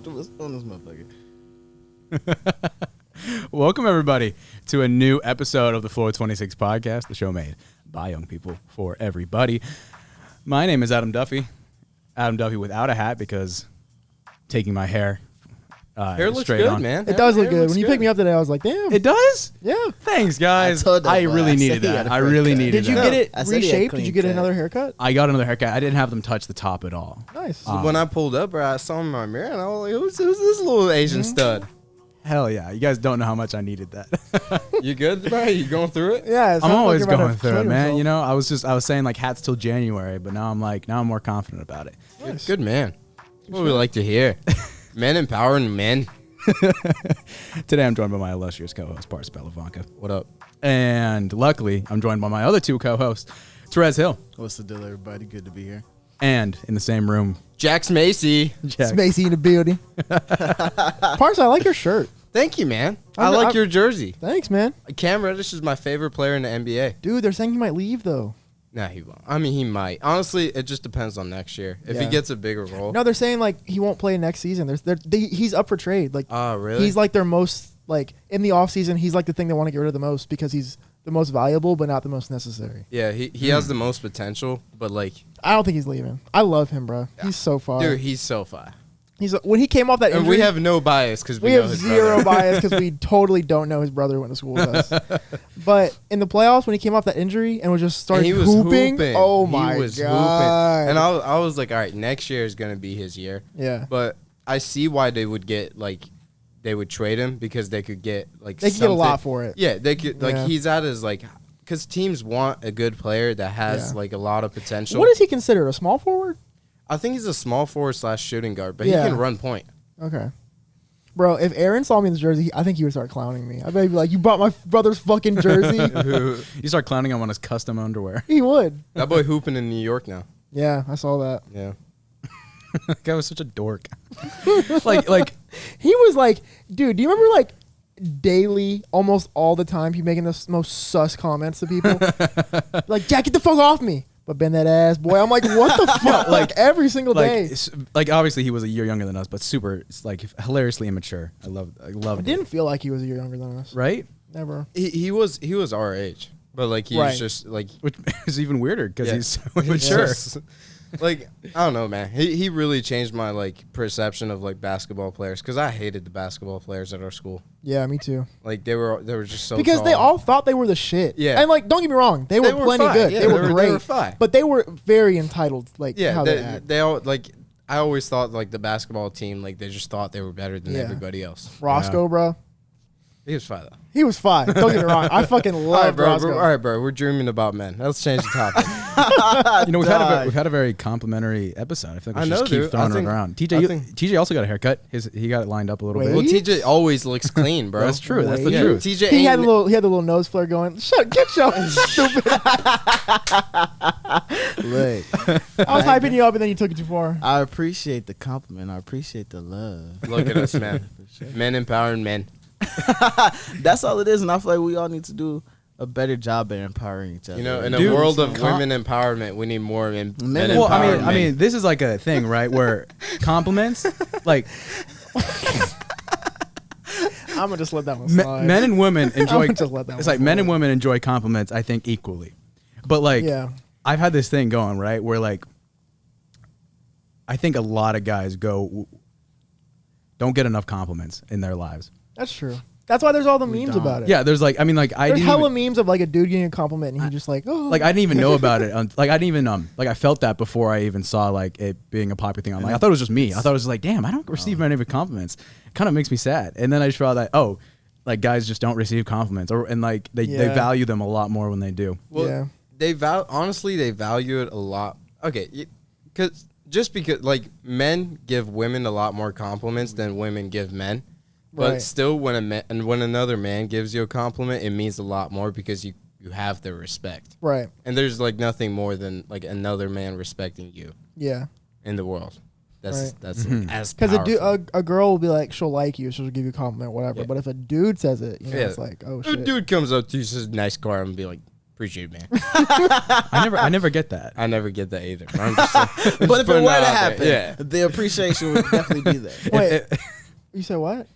comfortable on this motherfucker. Welcome, everybody, to a new episode of the Floor 26 podcast, the show made by young people for everybody. My name is Adam Duffy. Adam Duffy without a hat because taking my hair looks straight good, on. man. It does look good. When you picked me up today, I was like, damn. It does? Yeah. Thanks, guys. I really needed that. I really needed Did you that. get it I said he had reshaped? clean Did you get cut. another haircut? I got another haircut. I didn't have them touch the top at all. Nice. When I pulled up, bro, I saw him in my mirror, and I was like, who's this little Asian stud? Hell yeah. You guys don't know how much I needed that. You good, bro? You going through it? Yeah. I'm always going through it, man. You know, I was saying like hats till January, but now I'm more confident about it. Nice. Good man. That's what we like to hear. Men empowering men. Today I'm joined by my illustrious co-host, Parsa Pahlevankhah. What up? And luckily, I'm joined by my other two co-hosts, Terez Hill. What's the deal, everybody? Good to be here. And in the same room, Jax Macy. Jack. Spacey in the building. Parsa, I like your shirt. Thank you, man. I like your jersey. Thanks, man. Cam Reddish is my favorite player in the NBA. Dude, they're saying he might leave, though. Nah, he won't. I mean, he might. Honestly, it just depends on next year. If he Yeah. gets a bigger role. No, they're saying, like, he won't play next season. He's up for trade. Like, Oh, really? he's, like, their most, like, in the offseason, he's, like, the thing they want to get rid of the most because he's the most valuable but not the most necessary. Yeah, he has the most potential, but, like, I don't think he's leaving. I love him, bro. He's so far. dude, he's so fire. When he came off that And injury, we have no bias because we know have his zero brother. bias because we totally don't know his brother went to school with us. But in the playoffs, when he came off that injury and was just started And he was hooping, oh He my was god! And I was like, all right, next year is gonna be his year. Yeah, But I see why they would they would trade him because they could get like they could get a lot something- for it. Yeah, they could Yeah. he's at his like because teams want a good player that has Yeah. like a lot of potential. What is he considered? A small forward? I think he's a small forward / shooting guard, but Yeah. he can run point. Okay. Bro, if Aaron saw me in this jersey, I think he would start clowning me. I bet he'd be like, "You bought my brother's fucking jersey." You start clowning him on his custom underwear. He would. That boy hooping in New York now. Yeah, I saw that. Yeah. That guy was such a dork. like He was like, dude, do you remember like daily, almost all the time, he making the most sus comments to people? Like, Jack, get the fuck off me. But bend that ass, boy. I'm like, what the fuck? Like every single day. like obviously he was a year younger than us, but super like hilariously immature. I loved I it. didn't feel like he was a year younger than us. Right? Never. He was our age, but like he Right. was just like Which is even weirder because Yeah. he's so It's immature. just- like I don't know, man. He really changed my like perception of like basketball players because I hated the basketball players at our school. Yeah, me too. Like they were just so Because they tall. all thought they were the shit. Yeah. And like, don't get me wrong, they were plenty fine. good. Yeah, they were great. They were fine. But they were very entitled. Like how they act. they all like. I always thought like the basketball team like they just thought they were better than Yeah. everybody else. Roscoe, bro. He was fine though. He was fine. Don't get me wrong. I fucking All love right, bro. Roscoe. All right, bro. We're dreaming about men. Let's change the topic. You know, we've had a very complimentary episode. I feel like we should just keep dude. throwing I think- it around. I think- TJ also got a haircut. He got it lined up a little Wait. bit. Well, TJ always looks clean, bro. That's true. That's the Wait. truth. TJ He had ain't- the little nose flare going. Shut, get your stupid. Look, I was hyping you up and then you took it too far. I appreciate the compliment. I appreciate the love. Look at us, man. Men empowering men. That's all it is, and I feel like we all need to do a better job at empowering each other. You know, in Dude, a world of com- women empowerment, we need more men Men Well, empowering I men. mean, this is like a thing, right? Where compliments, like I'm gonna just let that one slide. men and women enjoy. I'ma just let that It's one like men and slide. women enjoy compliments, I think, equally. But like, Yeah. I've had this thing going, right? Where like, I think a lot of guys don't get enough compliments in their lives. That's true. That's why there's all the memes don't. about it. Yeah, there's like, I mean, like I There's didn't hella even, memes of like a dude getting a compliment and he just like, oh. like I didn't even know about it. Like I didn't even like I felt that before I even saw like it being a popular thing online. I thought it was just me. I thought it was like, damn, I don't receive many compliments. It kind of makes me sad. And then I just saw that like guys just don't receive compliments, and like they Yeah. value them a lot more when they do. Well, Yeah. honestly, they value it a lot. Okay, because like men give women a lot more compliments than women give men. But Right. still, when another man gives you a compliment, it means a lot more because you have their respect. Right. And there's like nothing more than like another man respecting you Yeah. in the world. That's Right. that's Mhm. as Because powerful. a girl will be like, she'll like you, she'll give you a compliment, whatever. Yeah. But if a dude says it, you know, Yeah. it's like, oh A shit. dude comes up to you, says nice car, and be like, appreciate it, man. I never get that. I never get that either. I'm just, I'm just But if it putting were that to out happen, there. the appreciation would definitely be there. Wait, you said what?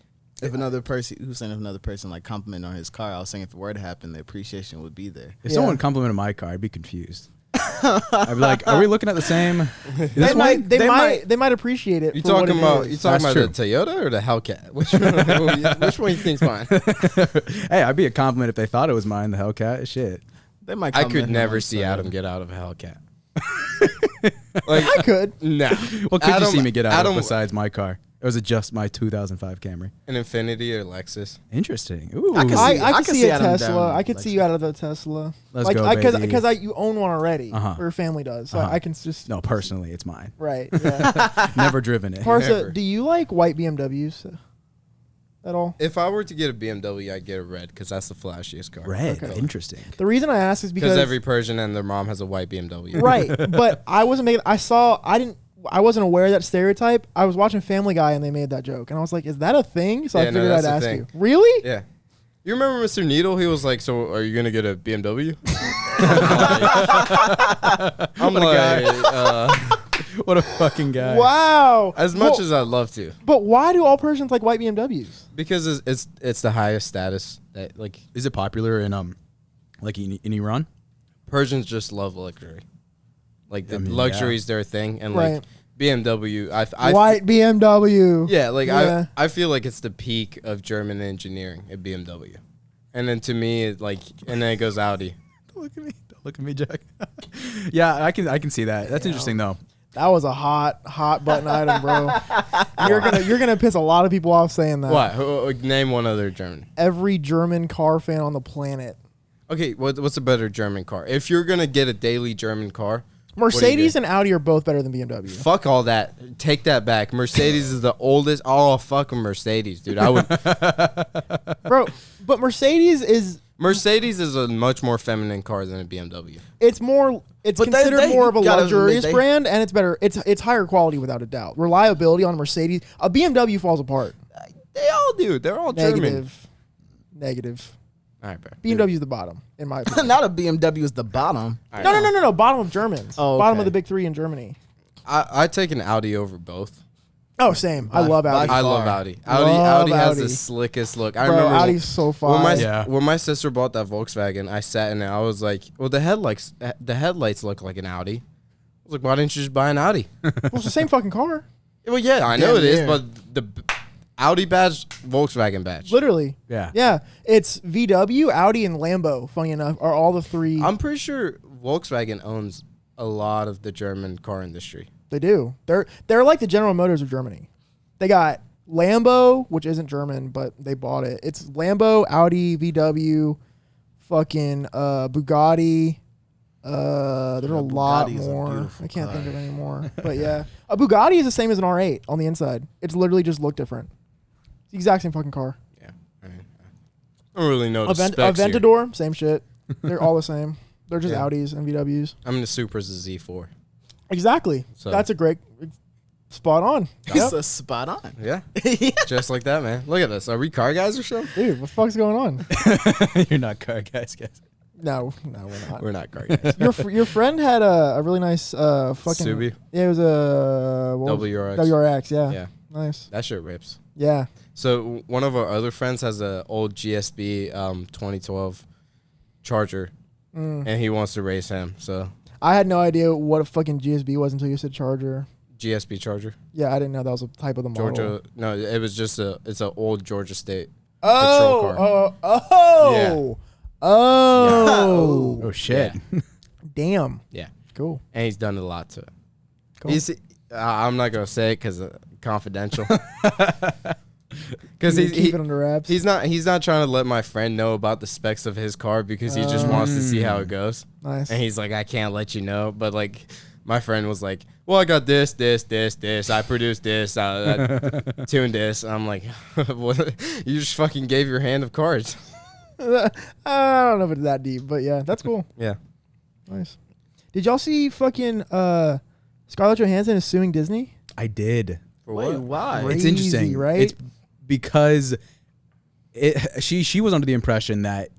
If another person, who's saying if another person like complimented on his car, I was saying if it were to happen, the appreciation would be there. If Yeah. someone complimented my car, I'd be confused. I'd be like, "Are we looking at the same?" They might appreciate it. You for what talking it about is. the That's Toyota or the Hellcat? Which one you think's mine? Hey, I'd be a compliment if they thought it was mine. The Hellcat, shit. They might. I compliment could him never on see Toyota. Adam get out of a Hellcat. Like, I could. nah. What could you Adam- see me get out Adam- of besides my car? It was just my 2005 Camry. An Infinity or Lexus. Interesting. Ooh, I can see- I I could can see see a Adam Tesla. down I could see you out of the Tesla. Let's like, go, because baby. you own one already, Uh-huh. or your family does. So Uh-huh. I can just No, personally, it's mine. right. Yeah. Never driven it. Parsa, Never. do you like white BMWs at all? If I were to get a BMW, I'd get a red because that's the flashiest car. Red. Okay. Interesting. The reason I ask is because Because every Persian and their mom has a white BMW. right, but I wasn't making. I wasn't aware of that stereotype. I was watching Family Guy and they made that joke, and I was like, "Is that a thing?" So I Yeah, no, figured that's I'd a ask thing. you. Really? Yeah. You remember Mr. Needle? He was like, "So, are you gonna get a BMW?" I'm What a guy. like, What a fucking guy. Wow. as much Well, as I'd love to, but why do all Persians like white BMWs? because it's the highest status that like Is it popular in like in Iran? Persians just love luxury. Like the I mean, luxury yeah. is their thing, and Right. like BMW, I White BMW. yeah, like Yeah. I feel like it's the peak of German engineering at BMW, and then to me, and then it goes Audi. Don't look at me. Don't look at me, Jack. Yeah, I can see that. That's interesting though. That was a hot button item, bro. You're gonna piss a lot of people off saying that. What? Name one other German. Every German car fan on the planet. Okay, what's a better German car? If you're gonna get a daily German car, Mercedes do? and Audi are both better than BMW. fuck all that. Take that back. Mercedes is the oldest. Oh, fuck a Mercedes, dude. I would. Bro, but Mercedes is Mercedes is a much more feminine car than a BMW. it's But considered more of a gotta luxurious admit, brand, and it's better. It's higher quality without a doubt. Reliability on a Mercedes, a BMW falls apart. They all do. They're all German. Negative. All right, bro. BMW's the bottom, in my opinion. Not a BMW is the bottom. All right. No. Bottom of Germans. Oh, Bottom okay. of the big three in Germany. I take an Audi over both. Oh, same. I love Audi. I love far. Audi. Love Audi has Audi. the slickest look. I Bro, remember Audi's so when my fine. Yeah. when my sister bought that Volkswagen, I sat in it. I was like, "Well, the headlights look like an Audi." I was like, "Why didn't you just buy an Audi?" Well, it's the same fucking car. Well, yeah, I know Damn it is, near. but the Audi badge, Volkswagen badge. Literally. Yeah. Yeah. It's VW, Audi, and Lambo, funny enough, are all the three. I'm pretty sure Volkswagen owns a lot of the German car industry. They do. They're like the General Motors of Germany. They got Lambo, which isn't German, but they bought it. It's Lambo, Audi, VW, fucking Bugatti. There's a lot Bugatti's a more. beautiful I can't think car. of any more. But yeah, a Bugatti is the same as an R8 on the inside. It's literally just look different. It's the exact same fucking car. Yeah, I mean, I don't really know the specs here. Aventador, same shit. They're all the same. They're just Yeah. Audis and VWs. I mean, the Supra's a Z4. Exactly. So- That's a great spot on. It's Yep. a spot on. Yeah, just like that, man. Look at this. Are we car guys or something? Dude, what the fuck's going on? You're not car guys. No, we're not. We're not car guys. Your friend had a really nice fucking Subi? Yeah, it was a what was it? WRX. WRX, yeah. Yeah, Nice. that shit rips. Yeah. So one of our other friends has an old GSB 2012 Charger, and he wants to race him. So I had no idea what a fucking GSB was until you said Charger. GSB Charger, Yeah, I didn't know that was a type of the model. Georgia. No, it was just it's an old Georgia State patrol car. Oh. Oh shit. Damn. Yeah, Cool. and he's done a lot to it. Cool. I'm not gonna say it because confidential. Because Keep it under wraps. he's not trying to let my friend know about the specs of his car because he just wants to see how it goes. Nice. And he's like, I can't let you know. But like, my friend was like, well, I got this. I produced this. I tuned this. I'm like, what? You just fucking gave your hand of cards. I don't know if it's that deep, but yeah, that's cool. Yeah. Nice. Did y'all see fucking Scarlett Johansson is suing Disney? I did. For Wait, what? why? Crazy, It's interesting, right? It's because she was under the impression that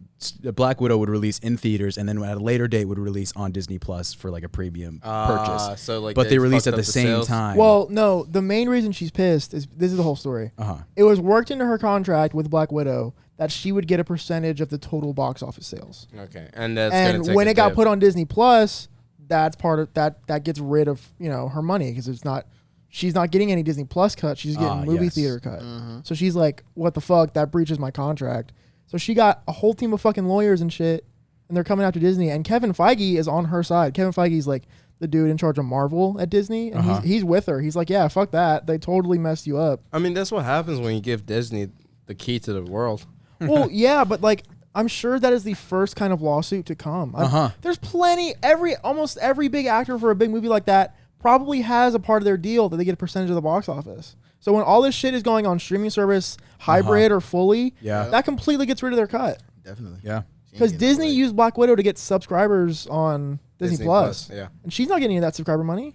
Black Widow would release in theaters, and then at a later date would release on Disney Plus for like a premium purchase. So like, But they released fucked at up the same sales? time. Well, no. The main reason she's pissed is this is the whole story. It was worked into her contract with Black Widow that she would get a percentage of the total box office sales. Okay, and that's And gonna take when a it got dip. put on Disney Plus, that's part of that. That gets rid of her money because it's not. She's not getting any Disney Plus cut. She's getting movie yes. theater cut. So she's like, "What the fuck? That breaches my contract." So she got a whole team of fucking lawyers and shit, and they're coming after Disney. And Kevin Feige is on her side. Kevin Feige's like the dude in charge of Marvel at Disney, and he's with her. He's like, "Yeah, fuck that. They totally messed you up." I mean, that's what happens when you give Disney the key to the world. Well, yeah, but like, I'm sure that is the first kind of lawsuit to come. There's plenty. Almost every big actor for a big movie like that probably has a part of their deal that they get a percentage of the box office. So when all this shit is going on streaming service, hybrid or fully, that completely gets rid of their cut. Definitely. Yeah. Because Disney used Black Widow to get subscribers on Disney Plus. Yeah. And she's not getting any of that subscriber money.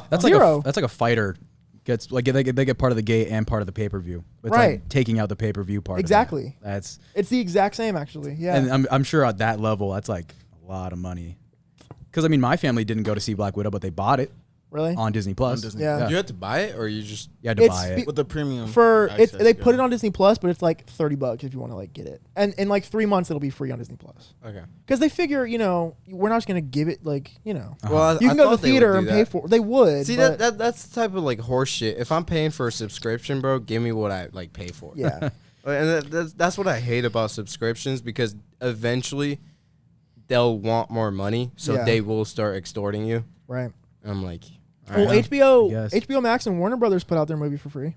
That's Zero. like that's like a fighter gets like they get part of the gate and part of the pay-per-view. It's Right. like taking out the pay-per-view part. Exactly. Of that's It's the exact same, actually. Yeah. and I'm sure at that level that's like a lot of money. Because I mean, my family didn't go to see Black Widow, but they bought it Really? on Disney Plus. Disney Yeah. You had to buy it, or you just You had to It's buy be- it. with the premium They put it on. on Disney Plus, but it's like $30 if you want to like get it. And in like 3 months it'll be free on Disney Plus. okay. Because they figure, we're not just gonna give it like, Well, you I can go to thought the they would theater do and that. pay for. They would. See but that's the type of like horse shit. If I'm paying for a subscription, bro, give me what I like pay for. Yeah. And that's what I hate about subscriptions, because eventually they'll want more money, so Yeah. they will start extorting you. Right. And I'm like, Well, alright. guess. HBO Max and Warner Brothers put out their movie for free.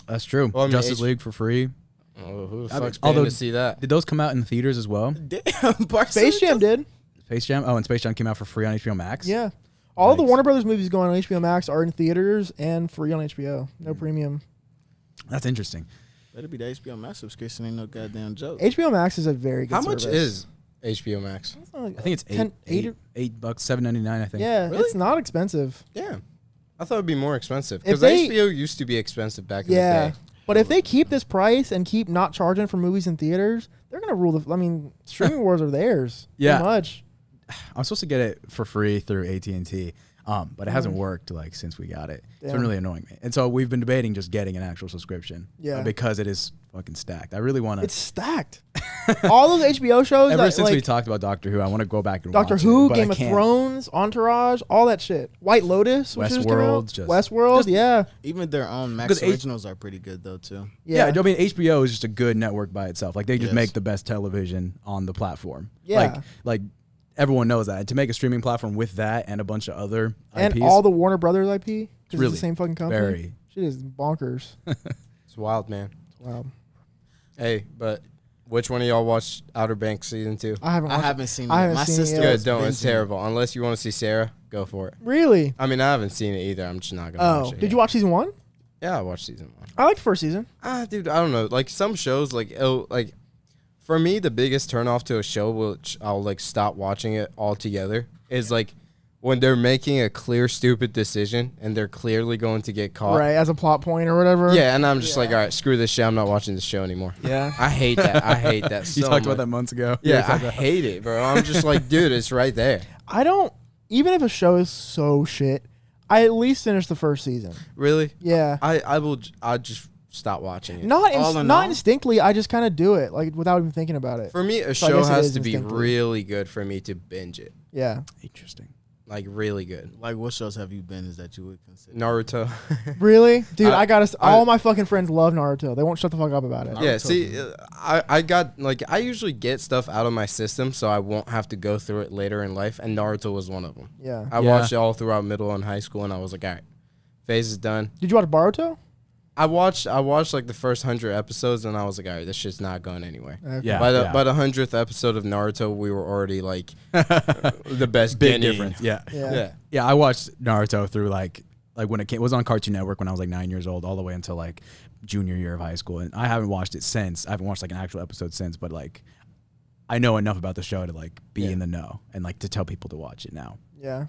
That's true. Well, I mean, Justice League for free. Oh, who the I mean, fuck's paying although- to see that? Did those come out in the theaters as well? Damn, Parsa. Space Jam did. Space Jam. Oh, and Space Jam came out for free on HBO Max. Yeah. All the Nice. Warner Brothers movies going on HBO Max are in theaters and free on HBO. No premium. That's interesting. Better be the HBO Max subscription. Ain't no goddamn joke. HBO Max is a very good How much service. is HBO Max? I think it's $8, $7.99. I think. Yeah, Really? it's not expensive. Yeah. I thought it'd be more expensive, If because they- HBO used to be expensive back in Yeah. the day. But if they keep this price and keep not charging for movies in theaters, they're going to rule the. I mean, streaming wars are theirs. Yeah. Pretty much. I'm supposed to get it for free through AT&T, but it hasn't worked like since we got it. It's been Damn. really annoying me. And so we've been debating just getting an actual subscription. Yeah. Because it is fucking stacked. I really want It's to. stacked. All those HBO shows. Ever that, since we like, talked about Doctor Who, I want to go back and Doctor watch Who, it, but I Game of can't. Thrones, Entourage, all that shit. White Lotus, which just came out. Westworld, Westworld, yeah. Even their own Max Because originals are pretty good though too. Yeah, I mean HBO is just a good network by itself. Like they just Yes. make the best television on the platform. Yeah. Like everyone knows that. To make a streaming platform with that and a bunch of other And IPs, all the Warner Brothers IP. 'cause it's really the same fucking company. very. Shit is bonkers. It's wild, man. Wow. Hey, but which one of y'all watched Outer Banks season 2? I haven't. I Watched haven't seen it. I haven't My seen it sister yet. Good, was don't. It's binging. terrible. Unless you want to see Sarah, go for it. Really? I mean, I haven't seen it either. I'm just not gonna Oh, watch it. did you watch season 1? Yeah, I watched season 1. I liked the first season. Dude, I don't know. Like some shows, like for me, the biggest turnoff to a show, which I'll like stop watching it altogether, is like when they're making a clear, stupid decision and they're clearly going to get caught. Right, as a plot point or whatever. Yeah, and I'm just like, all right, screw this shit. I'm not watching this show anymore. Yeah. I hate that. I hate that so You talked about much. that months ago. Yeah, I hate it, bro. I'm just like, dude, it's right there. I don't. Even if a show is so shit, I at least finish the first season. Really? Yeah. I just stop watching it. Not All in not all? instinctly. I just kind of do it like without even thinking about it. For me, a So I show guess it has is to be instinctively. really good for me to binge it. Yeah. Interesting. Like really good. Like what shows have you been? Is that you would consider? Naruto. Really, dude? I gotta. I- All my fucking friends love Naruto. They won't shut the fuck up about it. Naruto. Yeah, see, I got like I usually get stuff out of my system so I won't have to go through it later in life, and Naruto was one of them. Yeah. I watched it all throughout middle and high school, and I was like, all right, phase is done. Did you watch Boruto? I watched like the first 100 episodes, and I was like, all right, this shit's not going anywhere. Okay. Yeah. By the 100th episode of Naruto, we were already like the best Big Genin. difference. Yeah. Yeah. Yeah. Yeah, I watched Naruto through like when it was on Cartoon Network when I was like 9 years old, all the way until like junior year of high school, and I haven't watched it since. I haven't watched like an actual episode since, but like I know enough about the show to like be in the know and like to tell people to watch it now. Yeah.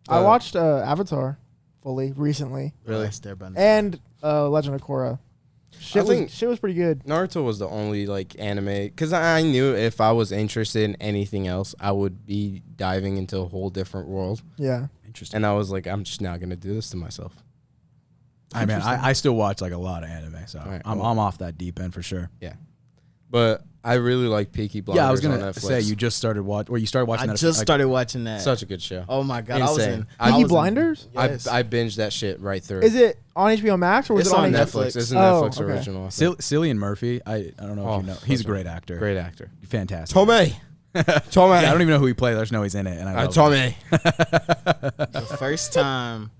I watched Avatar fully recently, Really? Last Airbender. and Legend of Korra. Shit was pretty good. Naruto was the only like anime because I knew if I was interested in anything else, I would be diving into a whole different world. Yeah. Interesting. And I was like, I'm just not gonna do this to myself. I mean, I still watch like a lot of anime, so Right, I'm off that deep end for sure. Yeah, but I really like Peaky Blinders. Yeah, I was on gonna Netflix. say you just started you started watching I that. just started watching that. Such a good show. Oh my god, Insane. Peaky Blinders? Yes. I binged that shit right through. Is it on HBO Max or was It's it on on Netflix? Netflix. It's a Oh, Netflix okay. original. I think. Cillian Murphy. I don't know if you know. He's a great actor. Great actor. Fantastic. Tommy. Tommy. Yeah, I don't even know who he plays. I just know he's in it. And I love him. Tommy. The first time.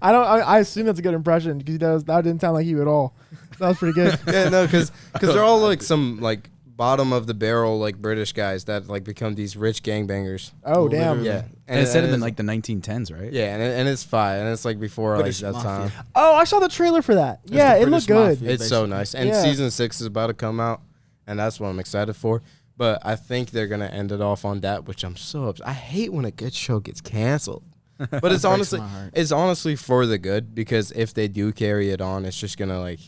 I assume that's a good impression because that didn't sound like you at all. That was pretty good. Yeah, no, because they're all like some like bottom of the barrel like British guys that like become these rich gangbangers. Oh damn. Yeah, And it's set in like the 1910s, right? Yeah, and it's fine, and it's like before British like that mafia. time. Oh, I saw the trailer for that. Yeah, the it looked British good. Mafia. It's so nice, and Yeah. season 6 is about to come out, and that's what I'm excited for. But I think they're gonna end it off on that, which I'm so upset. I hate when a good show gets canceled. But it's honestly, my heart. it's honestly for the good because if they do carry it on, it's just gonna like,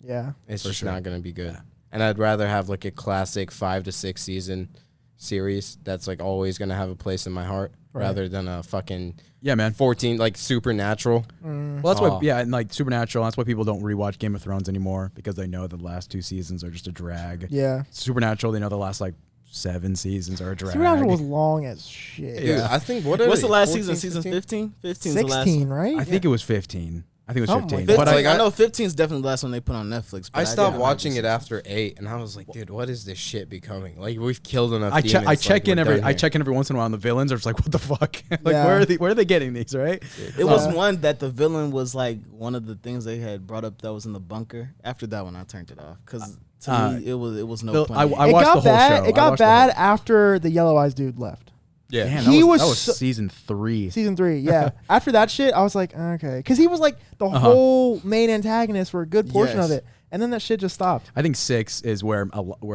Yeah. it's For just sure. not gonna be good. Yeah. And I'd rather have like a classic 5 to 6 season series that's like always gonna have a place in my heart, Right. rather than a fucking Yeah, man. 14 like Supernatural. Mm. Well, that's Oh. why, yeah, and like Supernatural. That's why people don't rewatch Game of Thrones anymore because they know the last 2 seasons are just a drag. Yeah. Supernatural, they know the last like 7 seasons are a drag. Supernatural was long as shit. Dude, I think What's the last season? Season 15? 15 is the last 16, right? I think it was 15. I think it was Something 15. like But But Like, I know 15 is definitely the last one they put on Netflix. But I stopped didn't watching like it after 8, and I was like, dude, what is this shit becoming? Like, we've killed enough demons. I check in like, we're done I here. check in every once in a while, and the villains are just like, what the fuck? Like, Yeah. where are they getting these, right? It was one that the villain was like one of the things they had brought up that was in the bunker. After that one, I turned it off because to me it was no point. I it watched got the whole bad. show. It I got watched the whole- bad after the Yellow Eyes dude left. Yeah. Damn, He that was was so- season 3. Season 3, yeah. After that shit, I was like, okay, because he was like the whole main antagonist for a good portion of Yes. it, and then that shit just stopped. I think 6 is where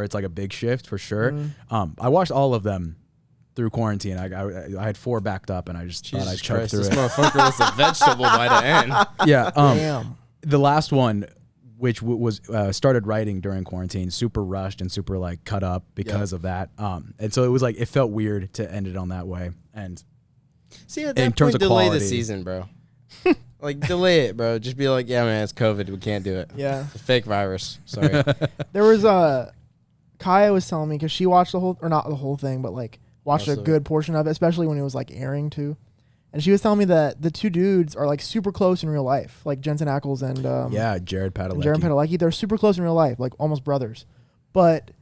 it's like a big shift for sure. Mm-hmm. I watched all of them through quarantine. I had 4 backed up, and I just thought I'd Jesus choke Christ, through this it. motherfucker was a vegetable by the end. Yeah. Damn. The last one, which was started writing during quarantine, super rushed and super like cut up because of that. And so it was like it felt weird to end it on that way. And See, at In that terms point, of delay quality. the season, bro. Like, delay it, bro. Just be like, yeah, man, it's COVID. We can't do it. Yeah. It's a fake virus. Sorry. There was Kaya was telling me because she watched the whole, or not the whole thing, but like watched a Also- good portion of it, especially when it was like airing too. And she was telling me that the two dudes are like super close in real life, like Jensen Ackles and yeah, Jared and Padalecki. Jared Padalecki. They're super close in real life, like almost brothers. But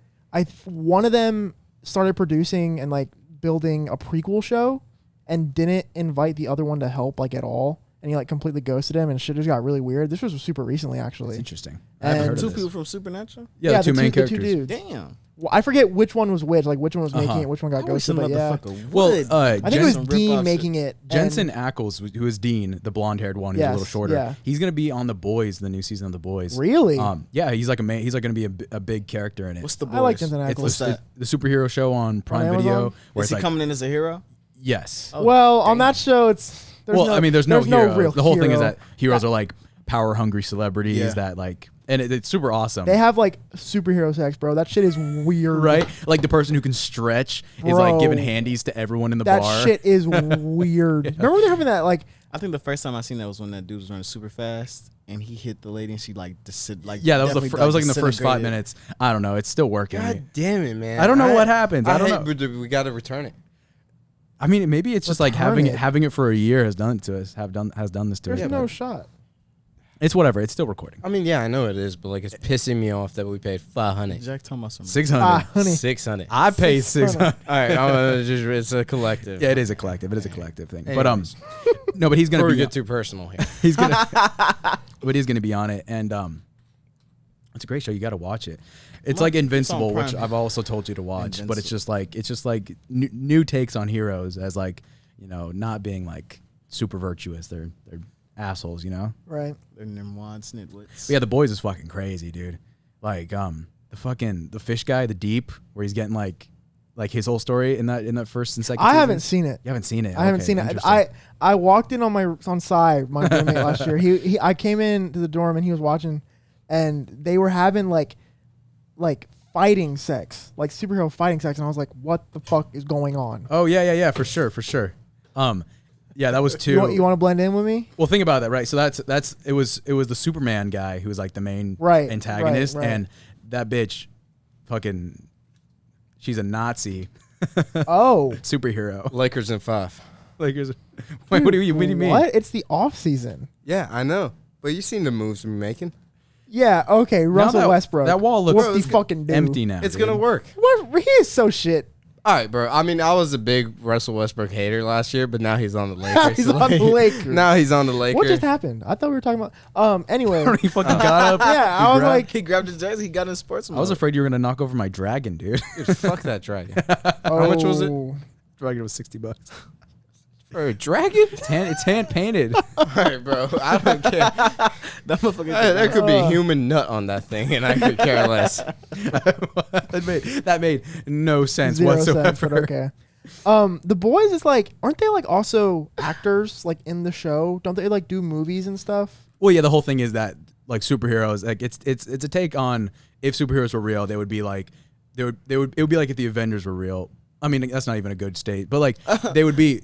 one of them started producing and like building a prequel show and didn't invite the other one to help like at all. And he like completely ghosted him and shit just got really weird. This was super recently That's actually. interesting. I haven't And heard Two of this. people from Supernatural. Yeah, the two main the characters. two dudes. Damn. Well, I forget which one was which, like which one was making Uh-huh. it, which one got I wish ghosted. some But yeah, motherfucker Well, would. I think it was Jensen Dean rip-off making it. Jensen and- Ackles, who is Dean, the blonde-haired one who's a Yes, little shorter. yeah. He's gonna be on The Boys, the new season of The Boys. Really? Yeah, he's like he's like gonna be a big character in it. What's the boys? I like Jensen It's Ackles. What's that? the superhero show on Prime Amazon? Video. Where Is it's he like, coming in as a hero? yes. Oh, Well, on damn. that show, it's I mean, there's no hero. real The whole thing is hero. that heroes are like power-hungry celebrities Yeah. that like, and it's super awesome. They have like superhero sex, bro. That shit is weird. Right? Like the person who can stretch is like Bro. giving handies to everyone in the That bar. shit is weird. Remember they're having that like I think the first time I seen that was when that dude was running super fast and he hit the lady and she like Yeah, that was definitely, that was like in the first 5 disintegrated. minutes. I don't know. It's still working. God damn it, man. I don't know what happens. I don't know. We got to return it. I mean, maybe it's just like Return having it for a year has done it to us. Has done this to there's us. no but shot. it's whatever. It's still recording. I mean, yeah, I know it is, but like it's pissing me off that we paid 500. Jack talking about something. 600. Honey. 600. I pay 600. 600. All right, it's a collective. Yeah, it is a collective. It is a collective thing. But Anyways. no, but he's gonna Before we be get too personal here. he's gonna but he's gonna be on it, and it's a great show. You got to watch it. It's Well, like it's on Invincible, which Prime. I've also told you to watch, but it's Invincible. just like new takes on heroes as like, you know, not being like super virtuous. They're assholes, you know. Right. They're Nimwad Snidwits. But yeah, The Boys is fucking crazy, dude. Like the fish guy, the Deep, where he's getting like his whole story in that first and second. I season. haven't seen it. You haven't seen it. I haven't Okay, seen it. interesting. I walked in on Sai, my roommate last year. I came in to the dorm and he was watching, and they were having like fighting sex, like superhero fighting sex, and I was like, what the fuck is going on? Oh yeah, for sure. Yeah, that was two. You want to blend in with me? Well, think about that, right? So it was the Superman guy who was like the main antagonist, right. and that bitch, fucking, she's a Nazi Oh, superhero. Lakers in 5. Lakers. Wait, what do you mean? what? It's the off season. Yeah, I know. But you seen the moves we're making. Yeah, okay, Russell Now Westbrook. That wall looks What's the fucking do? empty now. It's dude. gonna work. What? He is so shit. All right, bro. I mean, I was a big Russell Westbrook hater last year, but now he's on the Lakers. He's on the Lakers. Now he's on the Lakers. What just happened? I thought we were talking about. Anyway. He fucking got up. Yeah, I was like, He grabbed his jersey. He got in sports mode. I was afraid you were gonna knock over my dragon, dude. Dude, fuck that dragon. how much was it? Dragon was $60. For a dragon? It's hand painted. All right, bro. I don't care. That motherfucker. There could be a human nut on that thing, and I could care less. that made no sense Zero whatsoever. sense, but okay. The boys is like, aren't they like also actors like in the show? Don't they like do movies and stuff? Well, yeah, the whole thing is that like superheroes, like it's a take on if superheroes were real, they would be like it would be like if the Avengers were real. I mean, that's not even a good state, but like they would be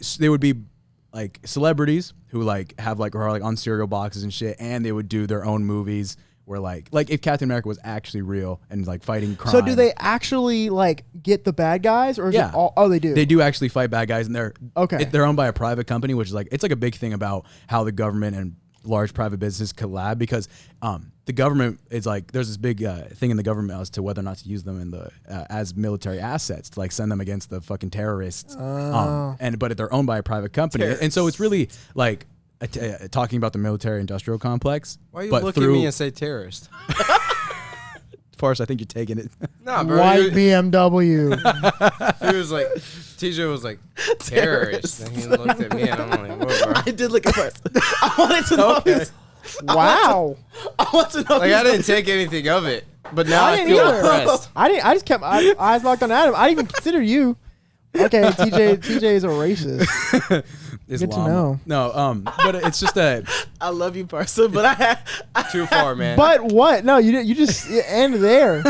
like celebrities who like have like are like on cereal boxes and shit, and they would do their own movies where like if Captain America was actually real and like fighting crime. So do they actually like get the bad guys, or is Yeah. it all? Oh, they do. They do actually fight bad guys, and Okay. they're owned by a private company, which is like it's like a big thing about how the government and large private businesses collab, because the government is like there's this big thing in the government as to whether or not to use them in the as military assets to like send them against the fucking terrorists. But they're owned by a private company, and so it's really like talking about the military industrial complex. Why you but look at me and say terrorist? Farce, I think you're taking it. Nah, bro. White BMW. He was like, TJ was like, terrorist. And he looked at me, and I'm like, whoa, bro. I did look at first. I wanted to know. Okay. Wow. I want to know. Like, I didn't take anything of it, but now I didn't feel either. impressed. I just kept my eyes locked on Adam. I didn't even consider you. Okay, TJ is a racist. Good to know. No, but it's just a. I love you, Parsa, but I Too far, man. But what? No, you didn't. You just end there.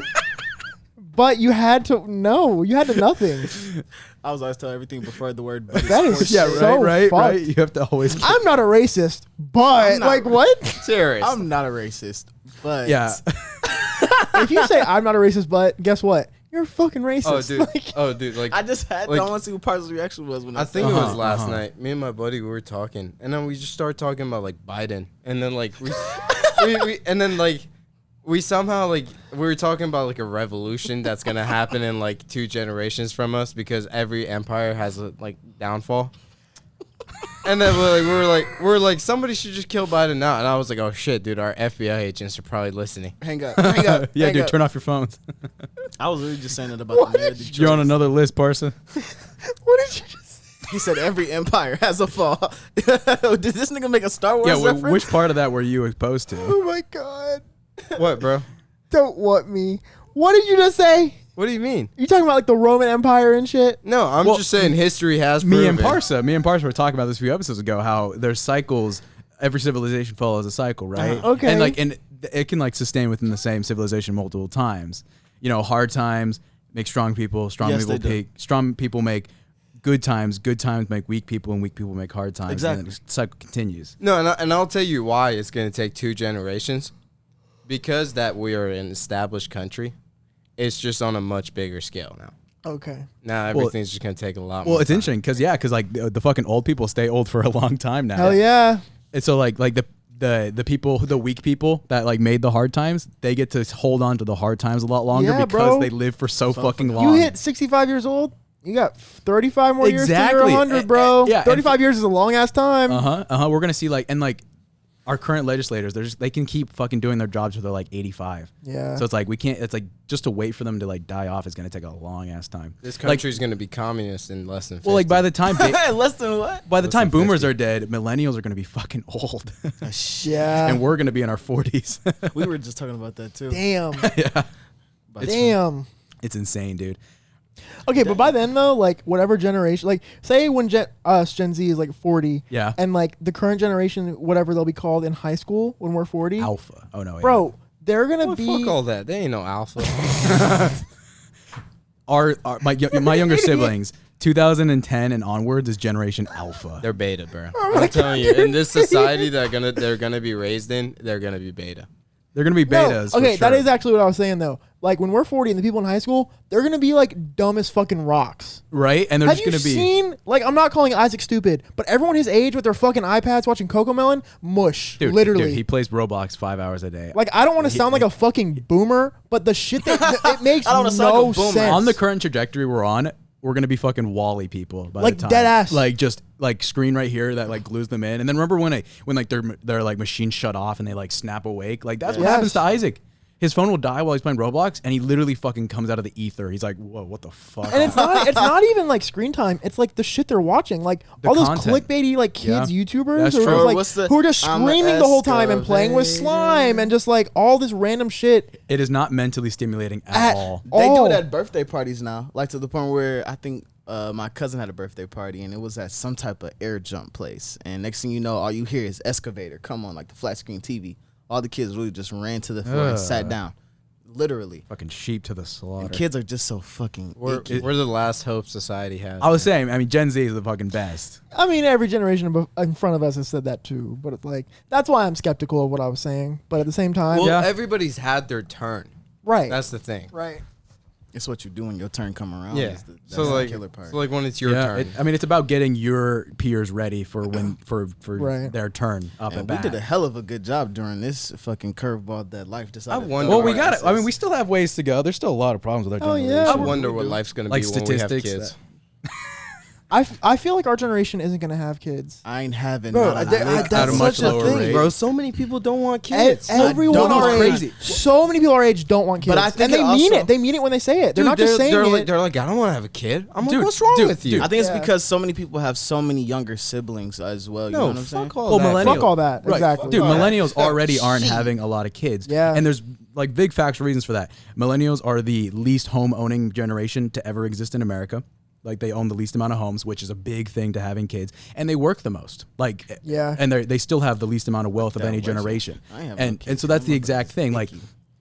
But you had to. No, you had to nothing. I was always telling everything before the word. But That is so right. fucked. You have to always. I'm not a racist, but I'm not like what? terrorist. I'm not a racist, but Yeah. If you say I'm not a racist, but guess what? You're a fucking racist. Oh, dude. Like, I just had. Like- I want to see what Parsa's reaction was when I I think it said was last night. Me and my buddy, we were talking, and then we just started talking about like Biden, and then like we somehow like we were talking about like a revolution that's gonna happen in like 2 generations from us because every empire has a like downfall. And then we were like somebody should just kill Biden now, and I was like, oh shit, dude, our FBI agents are probably listening. hang up, hang up. Yeah, hang dude, up. turn off your phones. I was really just saying it about the mayor of Detroit. You're on another list, Parsa. What did you just say? He said every empire has a fall. Did this nigga make a Star Wars Yeah, reference? which part of that were you opposed to? Oh my god! What, bro? Don't want me. What did you just say? What do you mean? You talking about like the Roman Empire and shit? No, I'm Well, just saying history has Me and proven. Parsa were talking about this a few episodes ago. How there's cycles. Every civilization follows a cycle, right? Okay. And it can like sustain within the same civilization multiple times. You know, hard times make strong people. Yes, they do. Strong people make good times. Good times make weak people, and weak people make hard times. Exactly. And the cycle continues. No, and I'll tell you why it's going to take 2 generations. Because that we are an established country, it's just on a much bigger scale now. Okay. Now everything's just going to take a lot more Well, it's time. interesting because like the fucking old people stay old for a long time now. Hell yeah. And so like the people, the weak people that like made the hard times, they get to hold on to the hard times a lot longer Yeah, because bro. they live for so fucking long. You hit 65 years old. You got 35 more years Exactly. till you're 100, bro. Yeah, and 35 years is a long ass time. We're gonna see like our current legislators, they can keep fucking doing their jobs till they're like 85. Yeah. So it's like we can't. It's like just to wait for them to like die off is gonna take a long ass time. This Like, country's going to be communist in less than 50. well, like by the time Less than what? by the Less time than boomers 50. are dead, millennials are gonna be fucking old, Yeah. and we're gonna be in our 40s. We were just talking about that too. Damn. Yeah, Damn. it's insane, dude. Okay, but by then though, like whatever generation, like say when Gen Z is like 40, Yeah. and like the current generation, whatever they'll be called in high school when we're 40, Alpha. Oh no, bro, they're gonna Well, be fuck all that. They ain't no alpha. My younger siblings, 2010 and onwards is Generation Alpha. They're beta, bro. I'm telling you, in this society that they're gonna be raised in, they're gonna be beta. They're gonna be betas. No, okay, for sure. that is actually what I was saying though. Like when we're 40 and the people in high school, they're gonna be like dumb as fucking rocks. right, and they're Have just you gonna be. seen? Like, I'm not calling Isaac stupid, but everyone his age with their fucking iPads watching Cocomelon, mush, literally. Dude, he plays Roblox 5 hours a day. Like, I don't want to sound like a fucking boomer, but the shit that it makes I don't wanna sound no like a boomer. sense. On the current trajectory we're on, we're gonna be fucking Wall-E people by Like, the time. dead ass. Like just like screen right here that like glues them in. And then remember when like their like machines shut off and they like snap awake? Like that's what Yes. happens to Isaac. His phone will die while he's playing Roblox, and he literally fucking comes out of the ether. He's like, "Whoa, what the fuck?" And it's not even like screen time. It's like the shit they're watching. Like The all those content. clickbaitty like kids Yeah. YouTubers That's who true. are Or like what's the, who are just I'm a screaming the whole time and playing with excavator. slime and just like all this random shit. It is not mentally stimulating at all. They do all. it at birthday parties now, like to the point where I think my cousin had a birthday party and it was at some type of air jump place. And next thing you know, all you hear is excavator come on, like the flat screen TV. All the kids really just ran to the floor and sat down, literally. Fucking sheep to the slaughter. And kids are just so fucking. We're icky. the last hope society has. I was saying, I mean, Gen Z is the fucking best. I mean, every generation in front of us has said that too. But it's like that's why I'm skeptical of what I was saying. But at the same time, well, Yeah. everybody's had their turn. right, That's the thing. right. It's what you do when your turn come around. Yeah. That's So the like, killer part. so like when it's your turn. I mean, it's about getting your peers ready for when for Right. their turn up and and we back. did a hell of a good job during this fucking curveball that life decided. I wonder Well, what we got it. I mean, we we still have ways to go. There's still a lot of problems with our Oh, generation. yeah. I wonder what life's gonna Like be when we have statistics kids. that- I feel like our generation isn't gonna have kids. I ain't having. Bro, not a that's lick at a much such a lower thing, rate. bro. So many people don't want kids. Everyone don't know, our it's age, crazy. so many people our age don't want kids. But I think and they it mean also- it. They mean it when they say it. They're Dude, not just saying they're it. like, they're like, I don't want to have a kid. I'm like, Dude, what's wrong dude, with you? dude. I think it's Yeah. because so many people have so many younger siblings as well. You know no, what I'm saying? fuck all Well, that. millennial- Fuck all that. Right. Exactly. Dude, Fuck all that. millennials already aren't Shit. having a lot of kids. Yeah. And there's like big factual reasons for that. Millennials are the least home owning generation to ever exist in America. Like they own the least amount of homes, which is a big thing to having kids, and they work the most. Like, Yeah. and they still have the least amount of wealth of any generation. I ain't have no And kids. so that's the I'm exact thing. Like,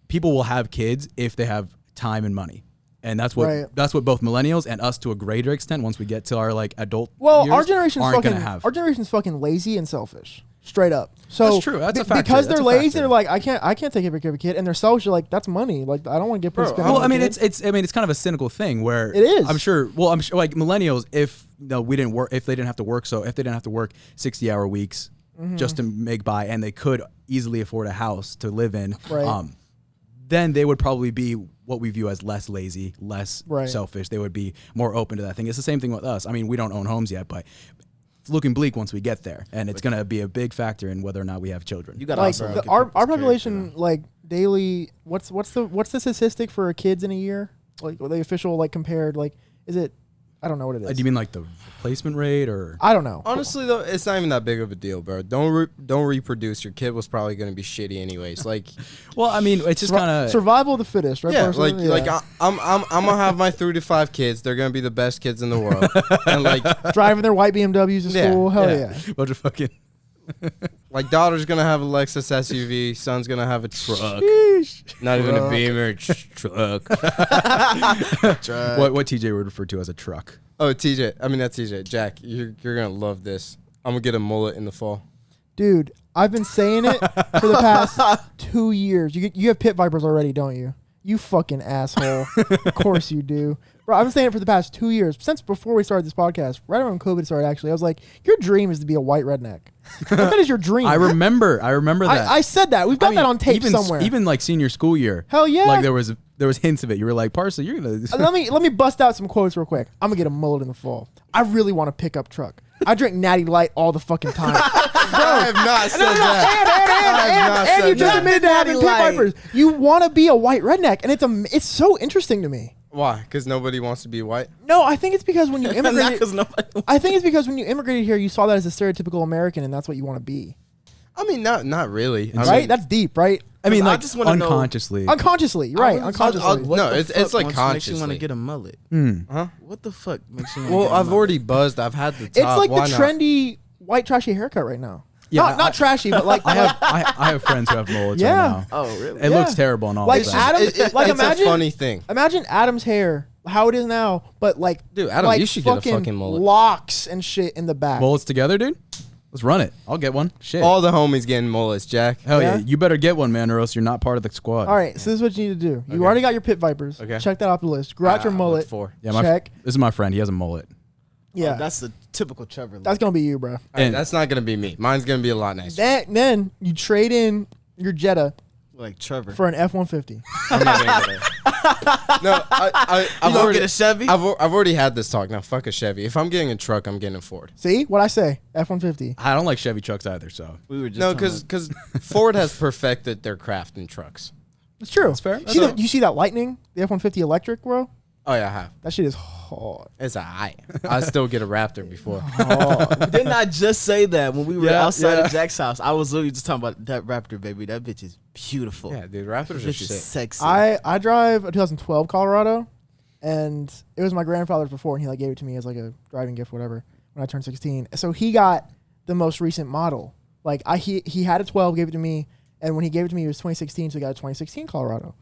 people will have kids if they have time and money, and that's what Right. that's what both millennials and us to a greater extent, once we get to our like adult Well, years, our generation's aren't fucking gonna have. our generation's fucking lazy and selfish. Straight up. So That's true. That's a factor. Because That's they're a lazy, factor. they're like, I can't take care of a kid, and they're selfish. You're like, that's money. Like, I don't want to get put. Bro, spend Well, on I a mean, kid. it's kind of a cynical thing where It is. I'm sure like millennials, if we didn't work, if they didn't have to work, 60-hour weeks Mm-hmm. just to make by, and they could easily afford a house to live in, Right. then they would probably be what we view as less lazy, less Right. selfish. They would be more open to that thing. It's the same thing with us. I mean, we don't own homes yet, but it's looking bleak once we get there, and it's going to be a big factor in whether or not we have children. You got to like also look at our people's population, character, like daily. What's the statistic for kids in a year? Like the official, like compared, like is it? I don't know what it is. Do you mean like the replacement rate or? I don't know. Honestly, though, it's not even that big of a deal, bro. Don't reproduce. Your kid was probably going to be shitty anyways. Like, Well, I mean, it's just kind of. survival of the fittest, right? yeah, Parsa? like I'm gonna have my 3 to 5 kids. They're gonna be the best kids in the world, and like driving their white BMWs to Yeah, school. Hell yeah. Bunch of fucking. daughter's gonna have a Lexus SUV, son's gonna have a truck, not even a Truck. Beamer, truck. What TJ would refer to as a truck. Oh, TJ, I mean not TJ, Jack, you're gonna love this. I'm gonna get a mullet in the fall. Dude, I've been saying it for the past 2 years. You have pit vipers already, don't you? You fucking asshole. Of course you do. Bro, I've been saying it for the past 2 years. Since before we started this podcast, right around COVID started, actually. I was like, your dream is to be a white redneck. Like, that is your dream. I remember that. I said that. We've got that on tape even, somewhere. Even like senior school year. Hell yeah. Like there was hints of it. You were like, Parsa, you're gonna. let me bust out some quotes real quick. I'm gonna get a mullet in the fall. I really want a pickup truck. I drink Natty Light all the fucking time. I have not said that. And you just that. admitted to having pit Natty Light. vipers. You want to be a white redneck, and it's so interesting to me. Why? Because nobody wants to be white. No, I think it's because when you Not immigrated, 'cause nobody. I think it's because when you immigrated here, you saw that as a stereotypical American, and that's what you want to be. I mean, not really. I Right? mean, That's deep, right? I mean, I like just wanna know- unconsciously. Unconsciously, you're right? I was- Unconsciously. No, the it's fuck like makes you want consciously. to get a mullet? huh? What the fuck makes you? Wanna Well, get a I've mullet? already buzzed. I've had the top. It's like the Why not? trendy white trashy haircut right now. Yeah, not trashy, but like I have friends who have mullets Yeah. right now. Oh, really? It looks terrible and all Like that. Adam, like it's imagine a funny thing. Imagine Adam's hair, how it is now, but like, Dude, Adam, like you should get a fucking mullet. locks and shit in the back. Mullets together, dude? Let's run it. I'll get one. Shit. All the homies getting mullets, Jack. Hell yeah. Yeah? You better get one, man, or else you're not part of the squad. All right, so this is what you need to do. You Okay. already got your pit vipers. Okay. Check that off the list. Grow out your mullet. 4. Yeah, Check. this is my friend. He has a mullet. Yeah, That's the typical Trevor. that's gonna be you, bro. All right, And- that's not gonna be me. Mine's gonna be a lot nicer. Then you trade in your Jetta like Trevor. for an F-150. I'm not gonna get it. No, You I've gonna already get a Chevy? I've already had this talk. Now fuck a Chevy. If I'm getting a truck, I'm getting a Ford. See what I say? F-150. I don't like Chevy trucks either, so. We were just No, talking because Ford has perfected their craft in trucks. It's true. That's fair. You see that Lightning, the F-150 electric, bro? Oh yeah, I have. That shit is hard. It's I still get a Raptor before. about. Didn't I just say that when we were Yeah, outside yeah. of Jack's house? I was literally just talking about that Raptor, baby. That bitch is beautiful. Yeah, dude, Raptors are Bitch is sick. sexy. I drive a 2012 Colorado, and it was my grandfather's before, and he like gave it to me as like a driving gift, whatever, when I turned 16. So he got the most recent model. Like he had a 12, gave it to me, and when he gave it to me, it was 2016, so he got a 2016 Colorado.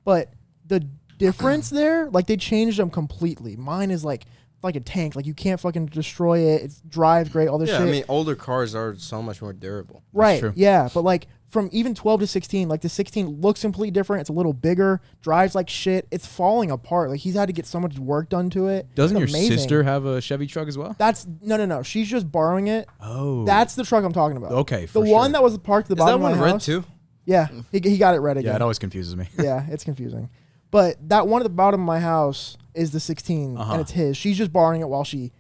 But the difference there, like they changed them completely. Mine is like a tank. Like you can't fucking destroy it. It drives great. All this Yeah, shit. I mean, older cars are so much more durable. Right. true. Yeah. But like from even 12 to 16, like the 16 looks completely different. It's a little bigger, drives like shit. It's falling apart. Like he's had to get so much work done to it. Doesn't your It's amazing. sister have a Chevy truck as well? That's no. She's just borrowing it. Oh. That's the truck I'm talking about. Okay, The for one sure. that was parked at the Is bottom that of one my red house. too? Yeah. He got it red again. Yeah, it always confuses me. Yeah, it's confusing. But that one at the bottom of my house is the 16, Uh-huh. and it's his. She's just borrowing it while she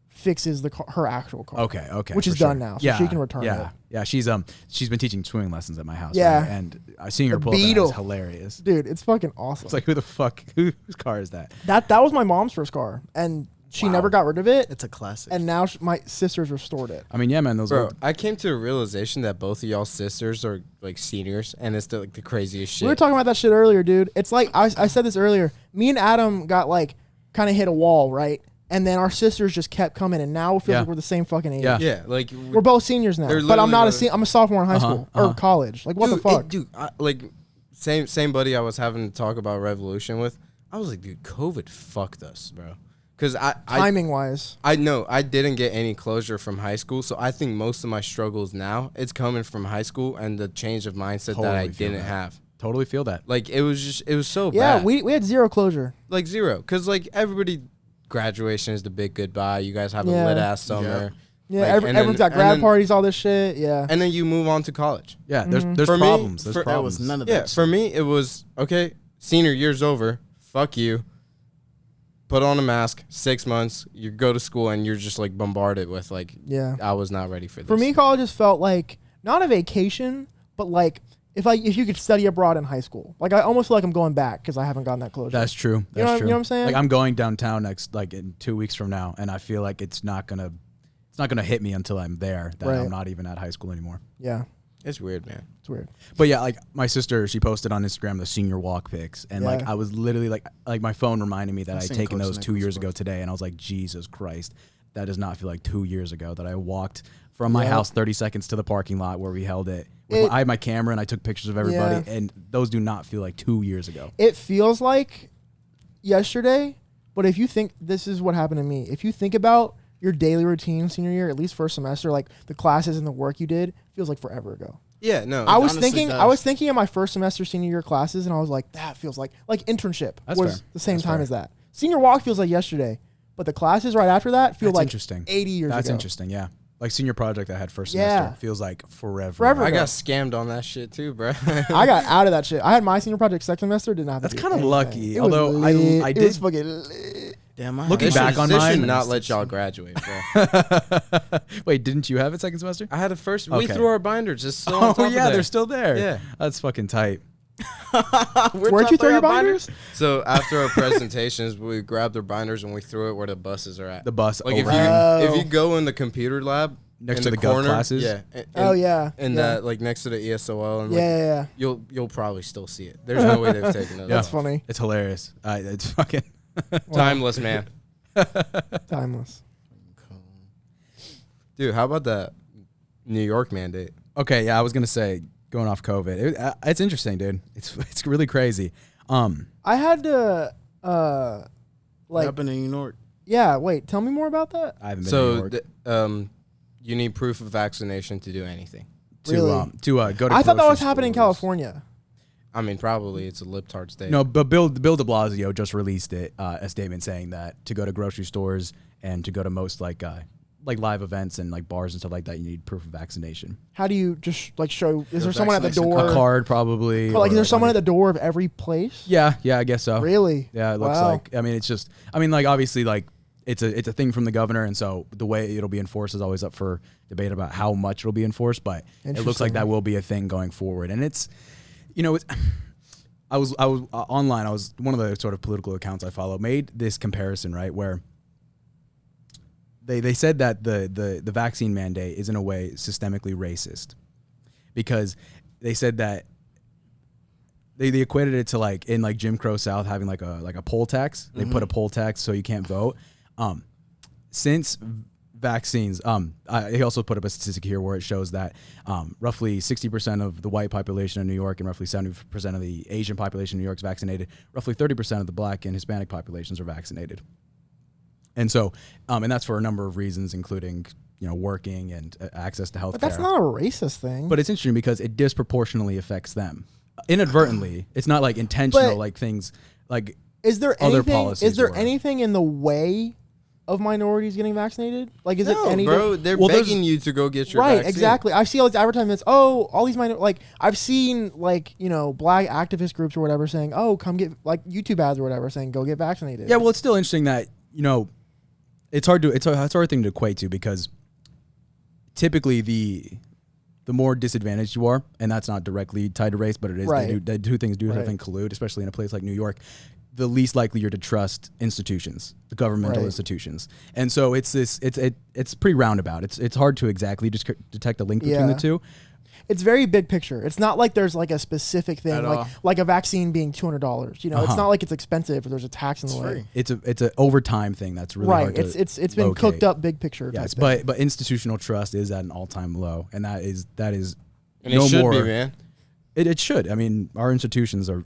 fixes her actual car. Okay. Which for is sure. done now, so she can return yeah, it. Yeah, she's been teaching swimming lessons at my house. Yeah. right? And seeing her The pull up Beetle. is hilarious. Dude, it's fucking awesome. It's like, who the fuck? Whose car is that? That was my mom's first car, and she never got rid of it. it's a classic. And now my sisters restored it. I mean, yeah, man, those Bro, are. I came to a realization that both of y'all sisters are like seniors, and it's the craziest shit. We were talking about that shit earlier, dude. It's like I said this earlier. Me and Adam got like kind of hit a wall, right? And then our sisters just kept coming, and now it feels Yeah. like we're the same fucking age. Yeah. Yeah, like We're both seniors now, They're but I'm not literally I'm a sophomore in high school or college. Like what dude, the fuck? dude, like same buddy I was having to talk about Revolution with. I was like, dude, COVID fucked us, bro. Because Timing wise, I know I didn't get any closure from high school, so I think most of my struggles now it's coming from high school and the change of mindset that I Totally feel didn't that. have. Totally feel that. Like it was so yeah, bad. we had zero closure. like zero, because like everybody, graduation is the big goodbye. You guys have a Yeah. lit ass summer. Yeah, Like, and everyone's then- got grad and then- parties, all this shit. Yeah, And then you move on to college. Yeah, there's For me, problems. There's for- there problems. was none of Yeah, that. for me it was okay. Senior year's over. Fuck you. Put on a mask. 6 months. You go to school and you're just like bombarded with like. yeah. I was not ready for this. For me, college just felt like not a vacation, but like if you could study abroad in high school. Like I almost feel like I'm going back because I haven't gotten that closure. That's true. That's You know true. what I'm saying? Like I'm going downtown in 2 weeks from now, and I feel like it's not gonna hit me until I'm there. That Right. I'm not even at high school anymore. Yeah, It's weird, man. it's weird. But yeah, like my sister, she posted on Instagram the senior walk pics, and like Yeah. I was literally like my phone reminded me that I had seen taken Coach those 2 Nichols' years ago post. today, and I was like, Jesus Christ, that does not feel like 2 years ago that I walked from my Yeah. house 30 seconds to the parking lot where we held it. I had my camera and I took pictures of everybody, Yeah. and those do not feel like 2 years ago. It feels like yesterday, but if you think this is what happened to me, if you think about your daily routine senior year, at least first semester, like the classes and the work you did, feels like forever ago. Yeah, no. I was honestly thinking, does. I was thinking of my first semester senior year classes, and I was like, that feels like internship That's was fair. the same That's time fair. as that. Senior walk feels like yesterday, but the classes right after that feel That's like interesting. 80 years That's ago. interesting, yeah. Like senior project I had first Yeah. semester feels like forever. Forever. I ago. got scammed on that shit too, bro. I got out of that shit. I had my senior project second semester. Didn't have to That's do kind of anything. lucky, It was although I lit. I It was did. fucking lit. Damn, I Looking had- back on They mine- should not let y'all graduate, bro. Wait, didn't you have it second semester? I had a first. We Okay. threw our binders just still on Oh top of yeah, there. they're still there. Yeah. That's fucking tight. Where'd you throw your binders? So after our presentations, we grabbed our binders and we threw it where the buses are at. The bus Like over if you go in the computer lab Next in to the gov corner, classes? yeah. Oh yeah. And yeah. that like next to the ESOL and like, Yeah. you'll probably still see it. There's no way they've taken it. Yeah. That's off. funny. It's hilarious. It's fucking. Timeless, man. Timeless. Dude, how about that New York mandate. Okay, yeah, I was gonna say going off COVID. It's interesting, dude. It's really crazy. I had to What like happened in New York? yeah. Wait, tell me more about that. I haven't been to New So York you need proof of vaccination to do anything. Really? to go to. I thought that grocery was happening in stores. California. I mean, probably it's a libtard state. No, but Bill de Blasio just released a statement saying that to go to grocery stores and to go to most like live events and like bars and stuff like that, you need proof of vaccination. How do you just like show? Is Your there someone at the vaccination door? A card, probably. But, like, or, is there someone on at the door of every place? Yeah, I guess so. Really? Yeah, it looks Wow. like. I mean, it's just. I mean, like obviously, like it's a thing from the governor, and so the way it'll be enforced is always up for debate about how much it'll be enforced. But it looks like Interesting. that will be a thing going forward, and it's, it's. I was online. I was one of the sort of political accounts I follow made this comparison, right, where they said that the vaccine mandate is in a way systemically racist, because they said that they equated it to like in like Jim Crow South having like a poll tax. They put a poll tax so you can't vote. Since vaccines, he also put up a statistic here where it shows that roughly 60% of the white population in New York and roughly 70% of the Asian population in New York is vaccinated. Roughly 30% of the Black and Hispanic populations are vaccinated. And so, and that's for a number of reasons, including working and access to health But care. that's not a racist thing. But it's interesting because it disproportionately affects them. Inadvertently, it's not like intentional, But- like things like is there other anything? policies Is there were. anything in the way of minorities getting vaccinated? Like, is No, it any? bro, they're Well, there's- begging you to go get your Right, vaccine. exactly. I see all these advertisements. Oh, all these like I've seen like black activist groups or whatever saying, oh, come get like YouTube ads or whatever saying, go get vaccinated. Yeah, well, it's still interesting that it's hard thing to equate to, because typically the more disadvantaged you are, and that's not directly tied to race, but it is. Right. They do things Right. I think collude, especially in a place like New York. The least likely you're to trust institutions, the governmental Right. institutions, and so it's pretty roundabout. It's hard to exactly detect a link between the Yeah. two. It's very big picture. It's not like there's like a specific thing At like all. like a vaccine being $200. It's not like it's expensive or there's a tax in the way. free. It's a overtime thing that's really Right. hard to It's been locate. cooked up big picture. Yes, type thing. but institutional trust is at an all-time low, and that is And no it should more. be, man. It should. I mean, our institutions are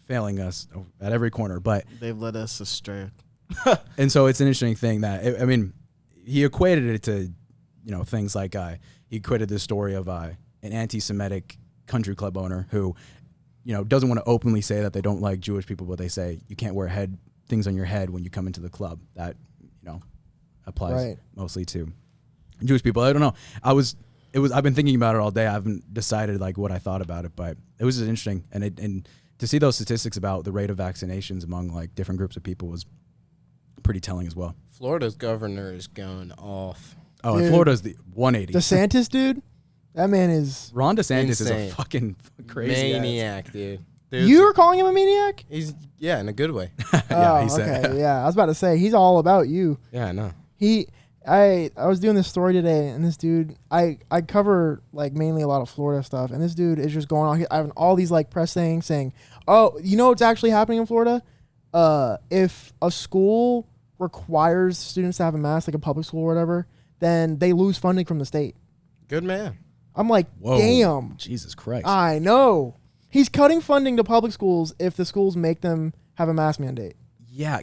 failing us at every corner, but They've led us astray. and so it's an interesting thing that I mean, he equated it to things like he equated this story of an anti-Semitic country club owner who doesn't want to openly say that they don't like Jewish people, but they say you can't wear things on your head when you come into the club. That applies Right. mostly to Jewish people. I don't know. I've been thinking about it all day. I haven't decided like what I thought about it, but it was just interesting. And to see those statistics about the rate of vaccinations among like different groups of people was pretty telling as well. Florida's governor is going off. Oh, and Dude. Florida's the 180. DeSantis, dude, that man is. Ron DeSantis is Insane. a fucking crazy ass. Maniac, dude. You were calling him a maniac? He's in a good way. Yeah, Oh, he said. okay. Yeah, I was about to say he's all about you. Yeah, I know. I was doing this story today, and this dude, I cover like mainly a lot of Florida stuff, and this dude is just going on. I have all these like press things saying, "Oh, you know what's actually happening in Florida? If a school requires students to have a mask, like a public school or whatever, then they lose funding from the state." Good man. I'm like, Whoa. damn. Jesus Christ. I know. He's cutting funding to public schools if the schools make them have a mask mandate. Yeah,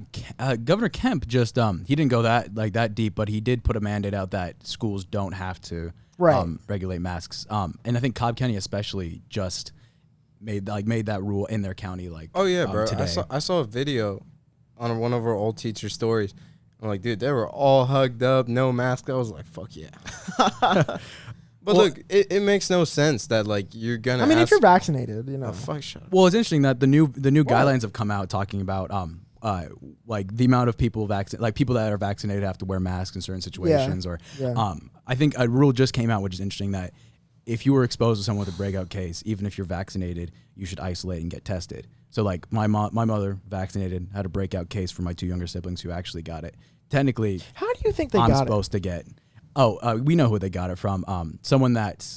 Governor Kemp just he didn't go that deep, but he did put a mandate out that schools don't have to Right. regulate masks. And I think Cobb County especially just made that rule in their county. Like, Oh yeah, bro. Today. I saw a video on one of our old teacher stories. I'm like, dude, they were all hugged up, no mask. I was like, fuck yeah. But Well- look, it makes no sense that like you're gonna. I mean, if ask, you're vaccinated, you know. oh, fuck, shut up. Well, it's interesting that the new guidelines have come out talking about like the amount of people people that are vaccinated have to wear masks in certain situations. Or Yeah. I think a rule just came out, which is interesting, that if you were exposed to someone with a breakout case, even if you're vaccinated, you should isolate and get tested. So like my mother vaccinated, had a breakout case for my two younger siblings who actually got it. Technically, How do you think they I'm got supposed to get. Oh, we know who they got it from. Someone that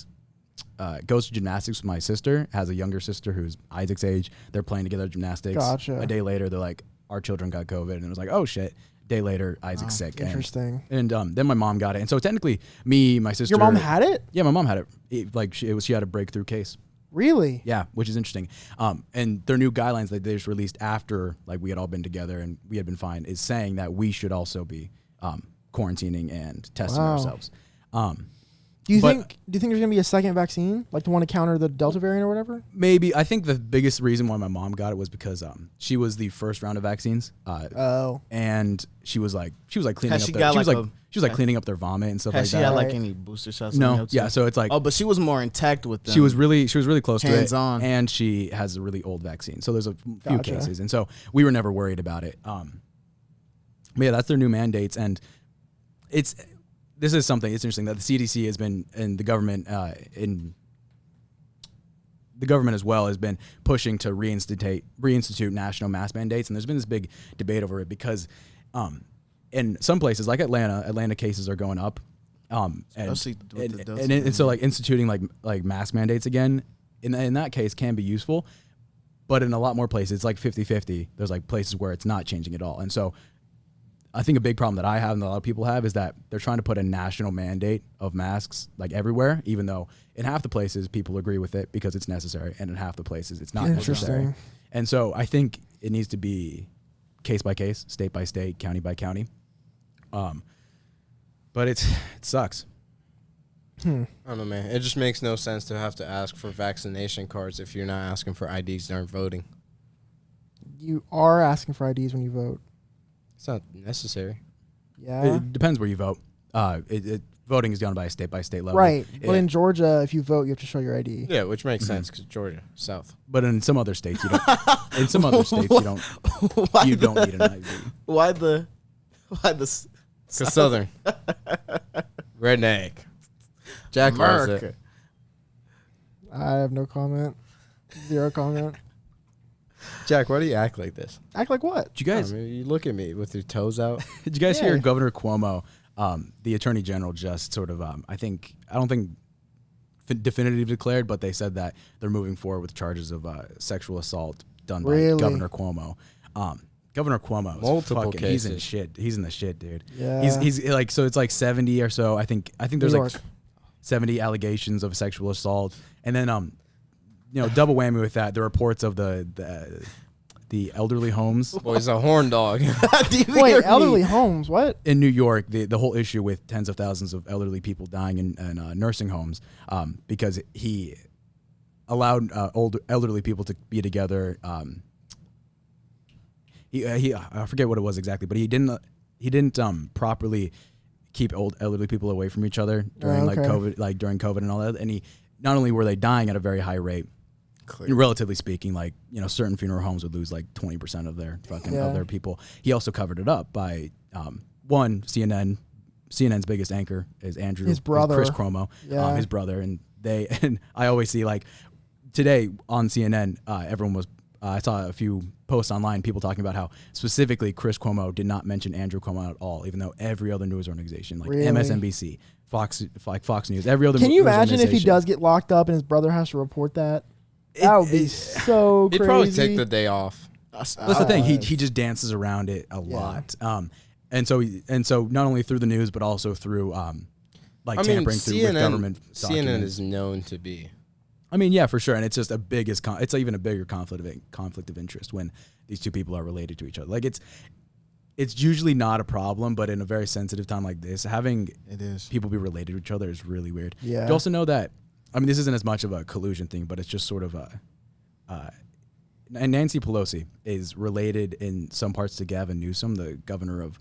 goes to gymnastics with my sister, has a younger sister who's Isaac's age. They're playing together at gymnastics. Gotcha. A day later, they're like, our children got COVID. And it was like, oh, shit. Day later, Isaac's sick. Interesting. And then my mom got it. And so technically, me, my sister. Your mom had it? Yeah, my mom had it. She had a breakthrough case. Really? Yeah, which is interesting. And their new guidelines that they just released after like we had all been together and we had been fine is saying that we should also be quarantining and testing ourselves. Do you think there's gonna be a second vaccine, like the one to counter the Delta variant or whatever? Maybe. I think the biggest reason why my mom got it was because she was the first round of vaccines. And she was like cleaning up. She was like cleaning up their vomit and stuff like that. Has she had like any booster shots? No. Yeah. So it's like. Oh, but she was more intact with them. She was really close to it. Hands-on. And she has a really old vaccine. So there's a few cases, and so we were never worried about it. But yeah, that's their new mandates, and this is something. It's interesting that the CDC has been, and the government as well has been pushing to reinstitute national mask mandates, and there's been this big debate over it because in some places like Atlanta cases are going up, and so like instituting like mask mandates again in that case can be useful, but in a lot more places it's like 50-50. There's like places where it's not changing at all, and so. I think a big problem that I have and a lot of people have is that they're trying to put a national mandate of masks like everywhere, even though in half the places people agree with it because it's necessary, and in half the places it's not necessary. And so I think it needs to be case by case, state by state, county by county. But it sucks. I don't know, man. It just makes no sense to have to ask for vaccination cards if you're not asking for IDs during voting. You are asking for IDs when you vote. It's not necessary. Yeah. It depends where you vote. Voting is done by a state level. Right. But in Georgia, if you vote, you have to show your ID. Yeah, which makes sense because Georgia, South. But in some other states, you don't. In some other states, you don't. You don't need an ID. Why the? Because Southern. Redneck. Jack loves it. I have no comment. Zero comment. Jack, why do you act like this? Act like what? Did you guys? You look at me with your toes out. Did you guys hear Governor Cuomo, the Attorney General, just sort of? I don't think definitively declared, but they said that they're moving forward with charges of sexual assault done by Governor Cuomo. Governor Cuomo, multiple cases. He's in shit. He's in the shit, dude. Yeah. He's like, so it's like 70 or so. I think there's like 70 allegations of sexual assault, and then double whammy with that, the reports of the elderly homes. Boy, he's a horn dog. Wait, elderly homes? What? In New York, the whole issue with tens of thousands of elderly people dying in nursing homes because he allowed elderly people to be together. I forget what it was exactly, but he didn't properly keep elderly people away from each other during during COVID and all that. And not only were they dying at a very high rate, relatively speaking, like certain funeral homes would lose like 20% of their of their people. He also covered it up by CNN's biggest anchor is his brother, Chris Cuomo, his brother, and I always see like today on CNN, everyone was. I saw a few posts online, people talking about how specifically Chris Cuomo did not mention Andrew Cuomo at all, even though every other news organization, like MSNBC, Fox News, every other. Can you imagine if he does get locked up and his brother has to report that? That would be so crazy. He'd probably take the day off. That's the thing. He just dances around it a lot. And so not only through the news, but also through tampering through with government documents. CNN is known to be. I mean, yeah, for sure, and it's just it's even a bigger conflict of interest when these two people are related to each other. Like it's usually not a problem, but in a very sensitive time like this, having people be related to each other is really weird. Yeah. You also know that. I mean, this isn't as much of a collusion thing, but it's just sort of and Nancy Pelosi is related in some parts to Gavin Newsom, the governor of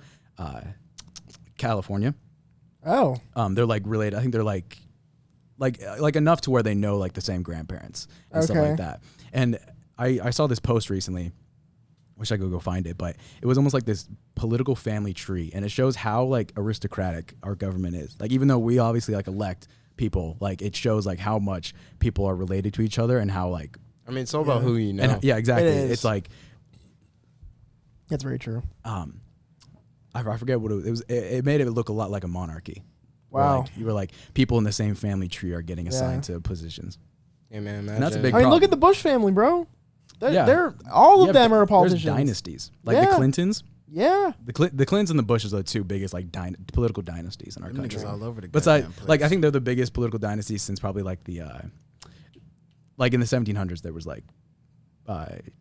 California. Oh. They're like related. I think they're like enough to where they know like the same grandparents and stuff like that. And I saw this post recently. Wish I could go find it, but it was almost like this political family tree, and it shows how like aristocratic our government is. Like even though we obviously like elect people, like it shows like how much people are related to each other and how like. I mean, it's all about who you know. And, yeah, exactly. It's like. That's very true. I forget what it was. It made it look a lot like a monarchy. Wow. You were like people in the same family tree are getting assigned to positions. Yeah, man. Imagine. And that's a big I mean, problem. look at the Bush family, bro. They're all of them are politicians. There's dynasties. Like the Clintons. Yeah. The Clintons and the Bushes are the two biggest like political dynasties in our Them country. niggas all over the But goddamn place. like I think they're the biggest political dynasty since probably like the like in the 1700s there was like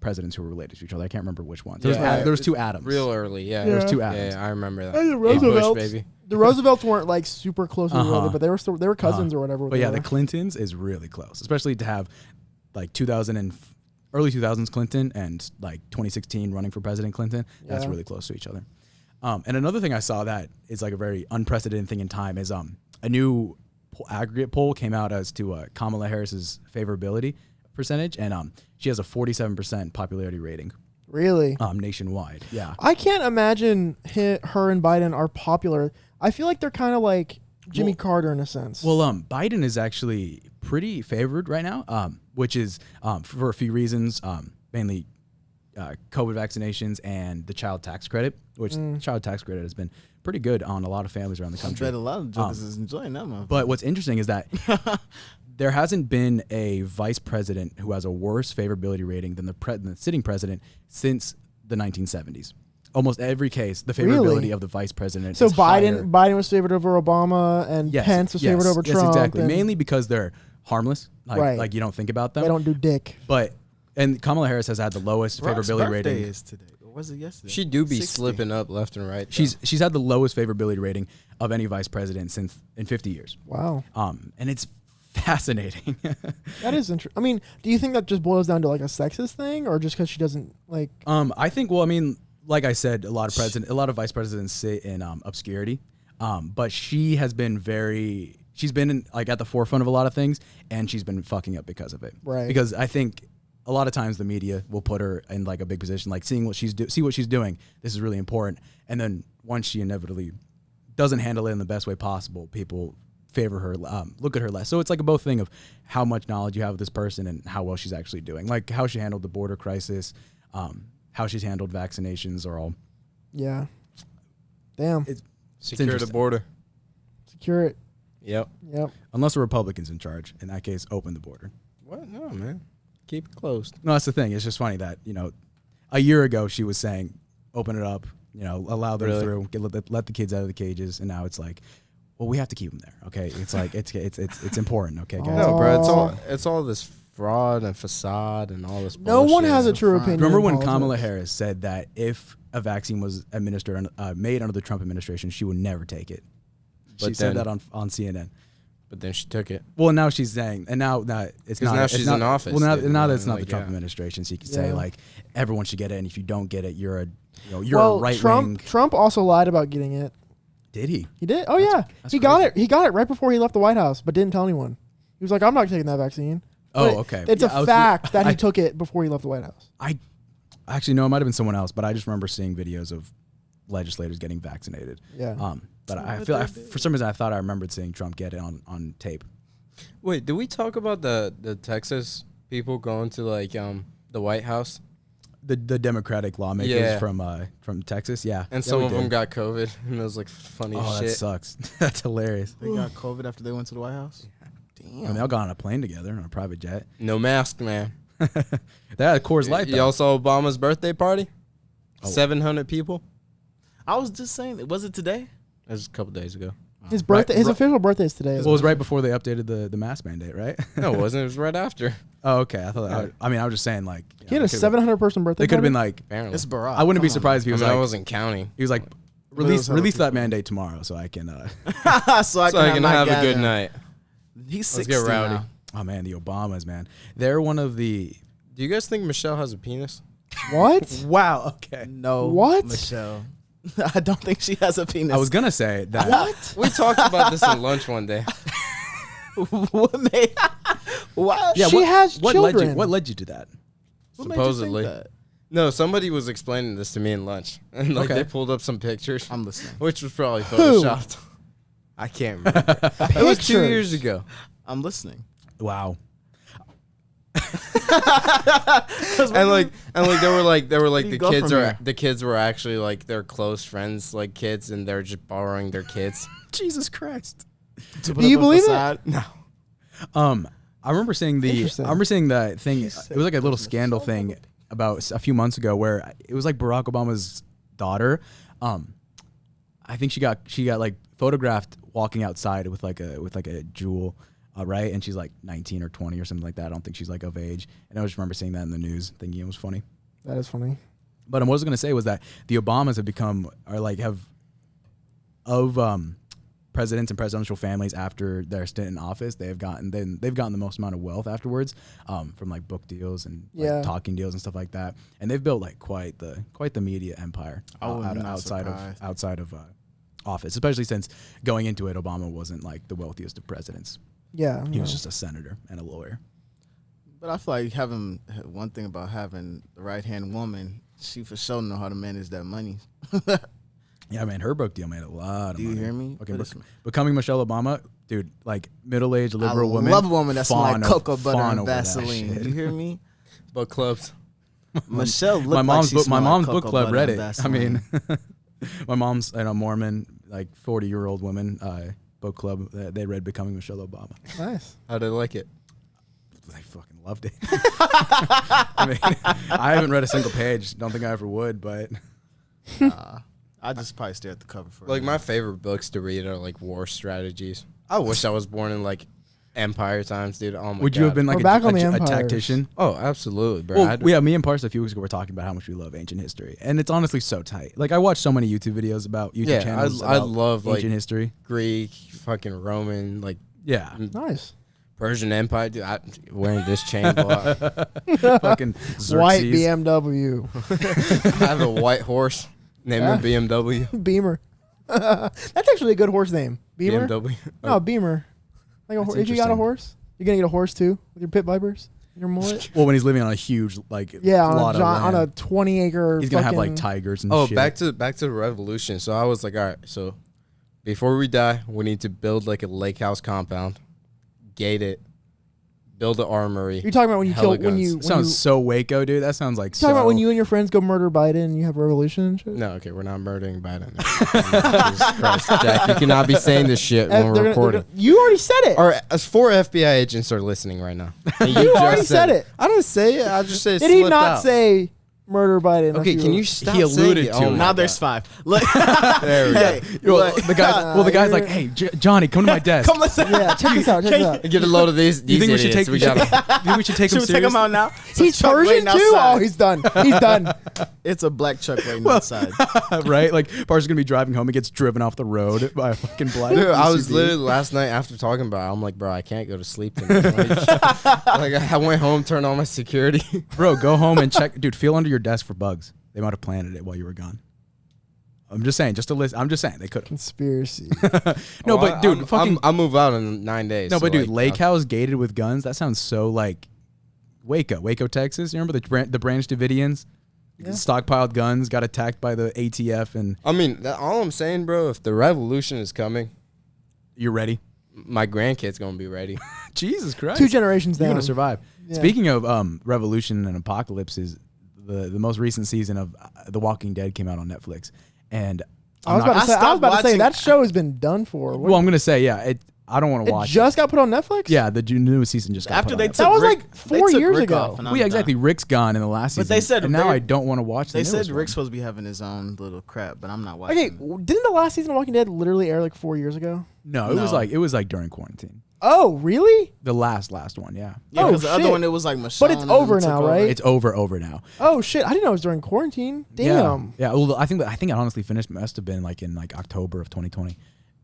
presidents who were related to each other. I can't remember which ones. There was two Adams. Real early, yeah. There was two Yeah, Adams. I remember that. And the Hey, Bush, Roosevelts, baby. the Roosevelts weren't like super closely Uh-huh. related, but they were cousins or whatever. But yeah, the Clintons is really close, especially to have like 2000 and early 2000s Clinton and like 2016 running for President Clinton. That's Yeah. really close to each other. And another thing I saw that is like a very unprecedented thing in time is a new aggregate poll came out as to Kamala Harris's favorability percentage, and she has a 47% popularity rating Really? nationwide. Yeah. I can't imagine her and Biden are popular. I feel like they're kind of like Jimmy Carter in a sense. Well, Biden is actually pretty favored right now, which is for a few reasons, mainly COVID vaccinations and the child tax credit, which child tax credit has been pretty good on a lot of families around the I country. bet a lot of jokers is enjoying that one. But what's interesting is that there hasn't been a vice president who has a worse favorability rating than the sitting president since the 1970s. Almost every case, the favorability Really? of the vice president So is higher. Biden was favored over Obama, and Pence was favored over Trump. Yes, exactly. and Mainly because they're harmless, Right. like you don't think about them. they don't do dick. And Kamala Harris has had the lowest Brock's favorability birthday rating. is today. Or was it yesterday? She do be 60. slipping up left and right. She's had the lowest favorability rating of any vice president since in 50 years. Wow, And it's fascinating. that is interesting. I mean, do you think that just boils down to like a sexist thing, or just because she doesn't like? I think. Well, I mean, like I said, a lot of vice presidents sit in obscurity. But she has been she's been like at the forefront of a lot of things, and she's been fucking up because of it. Right. Because I think a lot of times the media will put her in like a big position, like see what she's doing. This is really important, and then once she inevitably doesn't handle it in the best way possible, people favor her, look at her less. So it's like a both thing of how much knowledge you have of this person and how well she's actually doing, like how she handled the border crisis, how she's handled vaccinations, or all. Yeah. Damn. Secure the interesting. border. Secure it. Yep. Yep. Unless a Republican's in charge. In that case, open the border. What? No, man. Keep it closed. No, that's the thing. It's just funny that, a year ago she was saying, open it up, allow them Really? through, let the kids out of the cages. And now it's like, well, we have to keep them there. Okay. It's like, it's important. Okay, guys. No, bro. It's all this fraud and facade and all this. No one bullshit. has a true opinion. Remember in when politics. Kamala Harris said that if a vaccine was administered, made under the Trump administration, she would never take it. She But said then- that on CNN. But then she took it. Well, now she's saying, and now that it's 'Cause not. now it's she's not- in office, Well, now, dude, now that man, it's not like, the Trump yeah. administration, she can say Yeah. like everyone should get it, and if you don't get it, you're a right wing. Trump also lied about getting it. Did he? He did. Oh yeah, that's he got crazy. it. He got it right before he left the White House, but didn't tell anyone. He was like, "I'm not taking that vaccine." Oh, But okay. It's Yeah, I a was- fact that I- he took it before he left the White House. I actually no, it might have been someone else, but I just remember seeing videos of legislators getting vaccinated. Yeah. But for some reason I thought I remembered seeing Trump get it on tape. Wait, did we talk about the Texas people going to like the White House? The Democratic lawmakers Yeah. from Texas, yeah. And Yeah, some we of them did. got COVID, and it was like funny Oh, as that shit. sucks. That's hilarious. They got COVID after they went to the White House. I mean, Damn. they all got on a plane together on a private jet. No mask, man. They had a Coors Light. though. Y'all saw Obama's birthday party? Oh. 700 people. I was just saying, was it today? That was a couple days ago. His birthday, Right- his ri- official birthday is today. Well, it was right before they updated the mask mandate, right? No, it wasn't. It was right after. Oh, okay. I thought. I mean, I was just saying, like, He had a 700 person birthday. They could have been party? like. Apparently. It's Barack. I wouldn't be Come on, surprised if he I was mean, I like. wasn't counting. He was like, But it was release hella that mandate tomorrow, so I can. man. So I can my have a guy good now. night. He's Let's 60 get rowdy. now. Oh man, the Obamas, man. They're one of the. Do you guys think Michelle has a penis? What? Wow. Okay. No. What? Michelle. I don't think she has a penis. I was gonna say that. What? We talked about this at lunch one day. What made? What? Yeah. She has what led you? children. What led you to that? What made you think Supposedly. that? No, somebody was explaining this to me in lunch, and like Okay. they pulled up some pictures, I'm listening. which was probably Who? photoshopped. I can't remember. It was 2 Pictures. years ago. I'm listening. Wow. And like they were like you the go kids from are here? the kids were actually like their close friends like kids, and they're just borrowing their kids. Jesus Christ. To Do you up a believe it? facade. No. I remember seeing Interesting. that thing. It was like a little scandal thing about a few months ago where it was like Barack Obama's daughter. I think she got like photographed walking outside with like a jewel, right? And she's like 19 or 20 or something like that. I don't think she's like of age. And I just remember seeing that in the news, thinking it was funny. That is funny. But what I was gonna say was that the Obamas have become presidents and presidential families after their stint in office, they've gotten the most amount of wealth afterwards, from like book deals and like talking deals and stuff like that. And they've built like quite the media empire outside of office, especially since going into it, Obama wasn't like the wealthiest of presidents. Yeah, he was just a senator and a lawyer. But I feel like having one thing about having the right hand woman, she for sure know how to manage that money. Yeah, man, her book deal made a lot of money. Do you hear me? Okay, becoming Michelle Obama, dude, like middle-aged liberal woman. I love a woman that's like cocoa butter and Vaseline. Do you hear me? Book clubs. Michelle looked my mom's like my mom's book cocoa club butter read and it. I Vaseline. mean, my mom's Mormon, like 40-year-old woman book club. They read Becoming Michelle Obama. Nice. How'd they like it? They fucking loved it. I mean, I haven't read a single page. Don't think I ever would, but I just probably stare at the cover for Like my favorite books to read are like war strategies. I wish I was born in like Empire times, dude. Oh my would God. you have been like a tactician? Oh, absolutely, bro. Well, yeah, me and Parsa a few weeks ago were talking about how much we love ancient history, and it's honestly so tight. Like I watch so many YouTube videos about YouTube channels. I love ancient like history, Greek, fucking Roman, like Nice. Persian Empire. Dude, wearing this chain block. fucking Xerxes. White BMW. I have a white horse named BMW. Beamer. That's actually a good horse name. Beamer. BMW. No, Beamer. Like a if you got a horse, you're gonna get a horse too with your pit vipers, your mullet. Well, when he's living on a huge on lot on a of land, 20-acre. he's gonna have like tigers and shit. back to the revolution. So I was like, all right, so before we die, we need to build like a lake house compound, gate it, build an armory. You're talking about when you kill Sounds so Waco, dude. That sounds like. Talking about when you and your friends go murder Biden and you have a revolution and shit. No, okay, we're not murdering Biden. Jesus Christ, Jack, you cannot be saying this shit when we're recording. You already said it. Or as 4 FBI agents are listening right now. You already said it. I didn't say it. I just said. Did he not say murder Biden? Okay, can you stop? He alluded to. Now there's 5. Look, there we go. Well, the guy's like, hey, Johnny, come to my desk. Come listen. Yeah, check this out. Check this out. Get a load of these. You think we should take? We got Think we should take him Should we take him serious? out now? He's Persian too. Oh, he's done. He's done. It's a black truck waiting outside. Right? Like Parsa's gonna be driving home. He gets driven off the road by a fucking black. Dude, I was SUV. literally last night after talking about it, I'm like, bro, I can't go to sleep tonight. Like I went home, turned on my security. Bro, go home and check. Dude, feel under your desk for bugs. They might have planted it while you were gone. I'm just saying, just a list. I'm just saying they could have. Conspiracy. No, but dude, I'll move out in 9 days. No, so but dude, like, lake house gated with guns. That sounds so like Waco, Texas. You remember the Branch Davidians? Yeah. Stockpiled guns, got attacked by the ATF, and I mean, all I'm saying, bro, if the revolution is coming, you're ready. my grandkid's gonna be ready. Jesus Christ, 2 generations you're down. gonna survive. Yeah. Speaking of revolution and apocalypses, the most recent season of The Walking Dead came out on Netflix, and I was about to say that show has been done for. Well, I'm gonna say I don't want to watch. It just got put on Netflix. Yeah, the newest season just got After put they on took That was Rick, like they 4 took years Rick ago. off, and I'm Well, yeah, done. exactly. Rick's gone in the last season. But they said and now Rick- I don't want to watch. They the said newest Rick's one. supposed to be having his own little crap, but I'm not watching. Okay, it. didn't the last season of Walking Dead literally air like 4 years ago? No, it was like during quarantine. Oh, really? The last one, yeah. Yeah, Oh, because the other shit. one it was like Michelle. But it's and then over took now, right? It's over now. Oh shit! I didn't know it was during quarantine. Damn. Yeah. Well, I think it honestly finished. Must have been like in like October of 2020,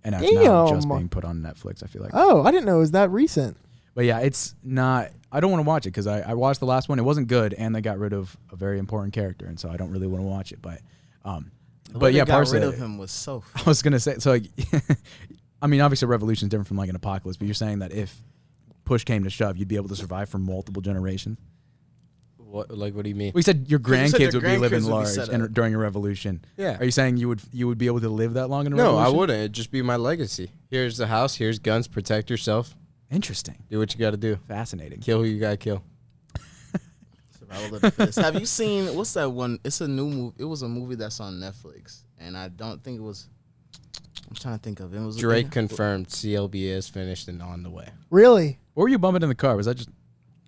and it's now just being put on Netflix. I feel like. Oh, I didn't know it was that recent. But yeah, it's not. I don't want to watch it because I watched the last one. It wasn't good, and they got rid of a very important character, and so I don't really want to watch it. But The way but yeah, they got Parsa, rid of him was so. I was gonna say so. Like, I mean, obviously, revolution is different from like an apocalypse, but you're saying that if push came to shove, you'd be able to survive for multiple generations. What do you mean? We said your You said grandkids your would be living grandkids would be large set up. during a revolution. Yeah. Are you saying you would be able to live that long in a No, revolution? I wouldn't. It'd just be my legacy. Here's the house. Here's guns. Protect yourself. Interesting. Do what you got to do. Fascinating. Kill who you got to kill. Survival of the fittest. Have you seen what's that one? It's a new movie. It was a movie that's on Netflix, and I don't think it was. I'm trying to think of it. It was Drake confirmed CLB is finished and on the way. Really? Or were you bumping in the car? Was that just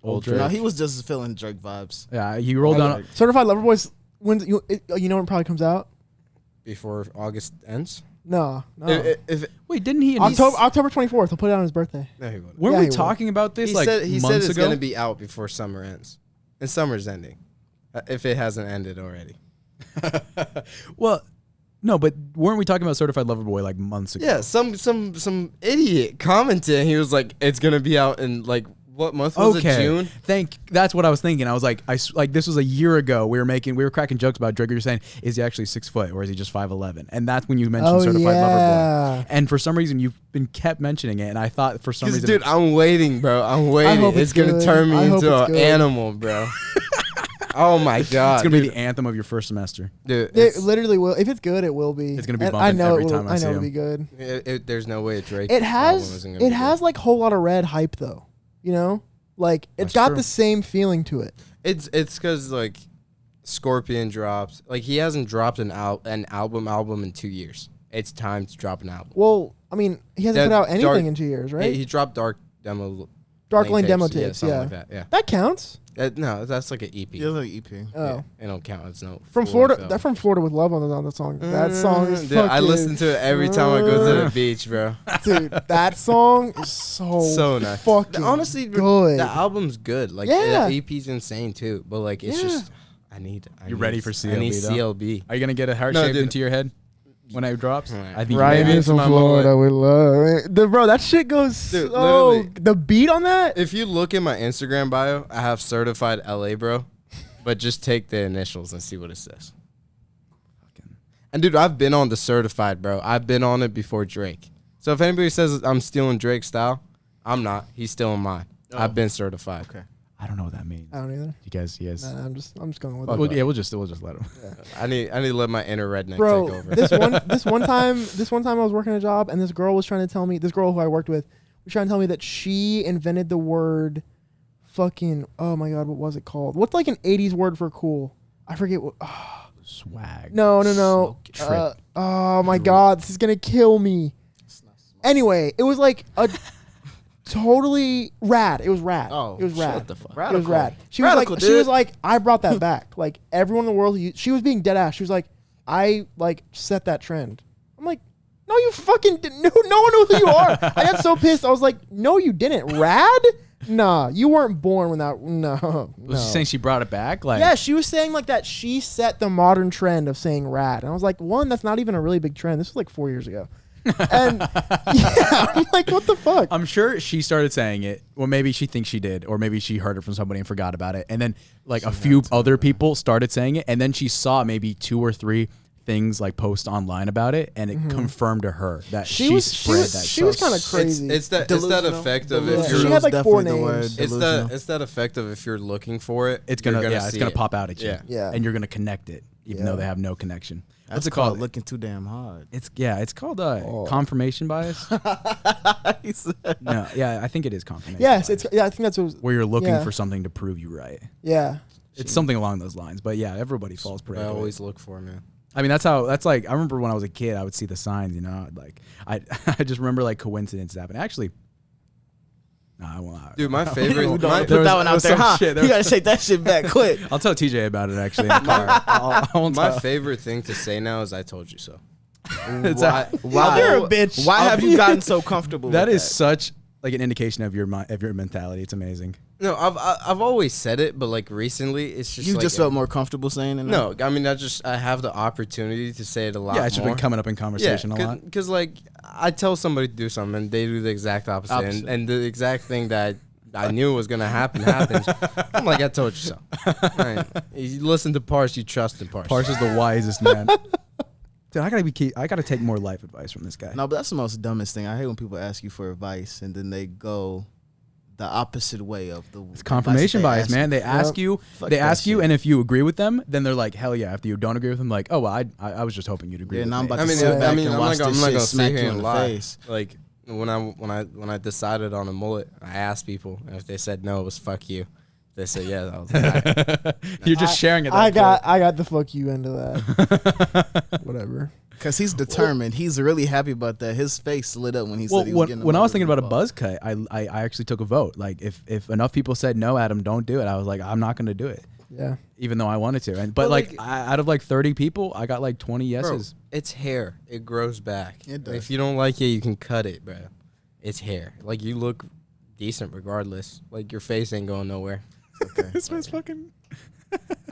old Drake? No, he was just feeling Drake vibes. Yeah, you rolled down. Certified Lover Boys. When you know when it probably comes out? before August ends? No. Wait, didn't he? October 24th. He'll put it on his birthday. No, he wouldn't. Weren't Yeah, we he would. talking about this He like said months it's ago? gonna be out before summer ends, and summer's ending, if it hasn't ended already. Well, no, but weren't we talking about Certified Lover Boy like months ago? Yeah, some idiot commented. He was like, "It's gonna be out in like what month was it? June." That's what I was thinking. I was like, this was a year ago. We were cracking jokes about Drake. You were saying, is he actually 6', or is he just 5'11"? And that's when you mentioned Certified Lover Boy. And for some reason, you've been kept mentioning it, and I thought for some reason, Dude, I'm waiting, bro. I'm waiting. hope It's it's gonna good. turn me I hope into it's an good. animal, bro. Oh my god, it's gonna be the anthem of your first semester. dude. It literally will. If it's good, it will be. It's gonna be And bumping every it will, time I see know it'll him. be good. There's no way Drake. It album has isn't gonna be good. like whole lot of red hype though. You know, like it's That's got true. the same feeling to it. It's because like Scorpion dropped. Like he hasn't dropped an album in 2 years. It's time to drop an album. Well, I mean, he hasn't That put out anything Dark- in 2 years, right? He dropped Dark Lane Demo tapes, tapes, something yeah. like that. Yeah. That counts. No, that's like an EP. Yeah, like EP. Oh, Yeah, it don't count. It's no from full Florida. film. That from Florida with Love on the song. That song is Dude, I fucking- listen to it every time I go to the beach, bro. Dude, that song is So nice. fucking Honestly, good. the album's good. Like Yeah. the EP's insane too. But like it's Yeah. just I need. You ready for I need CLB, though? CLB. Are you gonna get a heart No, shaped dude. into your head when it drops? Right. I think Right Maybe maybe it's in my Florida with love. Bro, that shit goes Dude, so. literally. The beat on that. If you look in my Instagram bio, I have certified LA, bro. But just take the initials and see what it says. And dude, I've been on the certified, bro. I've been on it before Drake. So if anybody says I'm stealing Drake's style, I'm not. He's stealing mine. I've been certified. Okay. I don't know what that means. I don't either. You guys. Nah, I'm just going with Fuck it. Well, yeah, we'll just let him. I need to let my inner redneck Bro, take over. this one time I was working a job and this girl was trying to tell me, this girl who I worked with was trying to tell me that she invented the word fucking, oh my god, what was it called? What's like an 80s word for cool? I forget what. Swag. No. Trip. Oh my god, this is gonna kill me. Anyway, it was like a totally rad. It was rad. Oh, it was rad. shut the fuck. It was Radical. rad. She Radical, was dude. like, I brought that back. Like everyone in the world, she was being dead ass. She was like, I like set that trend. I'm like, no, you fucking didn't. No one knows who you are. I got so pissed. I was like, no, you didn't. Rad? Nah, you weren't born when that. No. Was she saying she brought it back? Like, Yeah, she was saying like that. She set the modern trend of saying rad, and I was like, one, that's not even a really big trend. This was like 4 years ago. And yeah, I'm like, what the fuck? I'm sure she started saying it. Well, maybe she thinks she did, or maybe she heard it from somebody and forgot about it. And then like a few other people started saying it, and then she saw maybe 2 or 3 things like post online about it, and it confirmed to her that she spread that. She was shit. kind of crazy. It's that Delusional. effect of Yeah, if she you're had like 4 Definitely the word. names. it's that effect of if you're looking for it, It's you're gonna gonna it's see gonna it. pop out at you. Yeah. Yeah. And you're gonna connect it, even though they have no connection. That's What's it called? looking too damn hard. It's called confirmation bias. He said- No, yeah, I think it is confirmation. Yes, bias, I think that's what. where you're looking yeah. for something to prove you right. Yeah. It's something along those lines. But yeah, everybody falls prey. I to it. always look for, man. I mean, that's like, I remember when I was a kid, I would see the signs, you know, like I just remember like coincidences happen. Actually, no, I won't. Dude, my favorite. Don't my, put there that was- one there out was there, some huh? shit. There You was- gotta take that shit back quick. I'll tell TJ about it actually in the car. I won't my tell. favorite thing to say now is "I told you so." Why? You're a bitch. Why have you gotten so comfortable? That with is such like an indication of your mentality. It's amazing. No, I've always said it, but like recently, it's just You like, just felt more comfortable saying it. now? No, I mean I have the opportunity to say it a lot. Yeah, it's just more. been coming up in conversation a lot. Because like I tell somebody to do something, and they do the exact opposite. Opposite. And the exact thing that I knew was gonna happen happens. I'm like, I told you so. Right. You listen to Parse, you trust in Parse. Parse is the wisest man. Dude, I gotta take more life advice from this guy. No, but that's the most dumbest thing. I hate when people ask you for advice and then they go the opposite way of the. It's confirmation bias, man. They ask you, Fuck they that ask you, shit. and if you agree with them, then they're like, hell yeah. After you don't agree with them, like, oh, well, I was just hoping you'd agree. Yeah, with now I'm me. about to sit back and I'm watch not this gonna shit sit smack here you in and the lie. face. Like when I decided on a mullet, I asked people, and if they said no, it was fuck you. If they said yes, I was like, all right. You're just sharing it. I got the fuck you into that. Whatever. Because he's determined. He's really happy about that. His face lit up when he said he was getting when I was thinking another about a buzz cut, I actually took a vote. Like if enough people said no, Adam, don't do it. I was like, I'm not going to do it. Yeah. even though I wanted to. And but like out of like 30 people, I got like 20 yeses. Bro, it's hair. It grows back. It does. If you don't like it, you can cut it, bro. It's hair. Like, you look decent regardless. Like, your face ain't going nowhere. Okay. This man's fucking.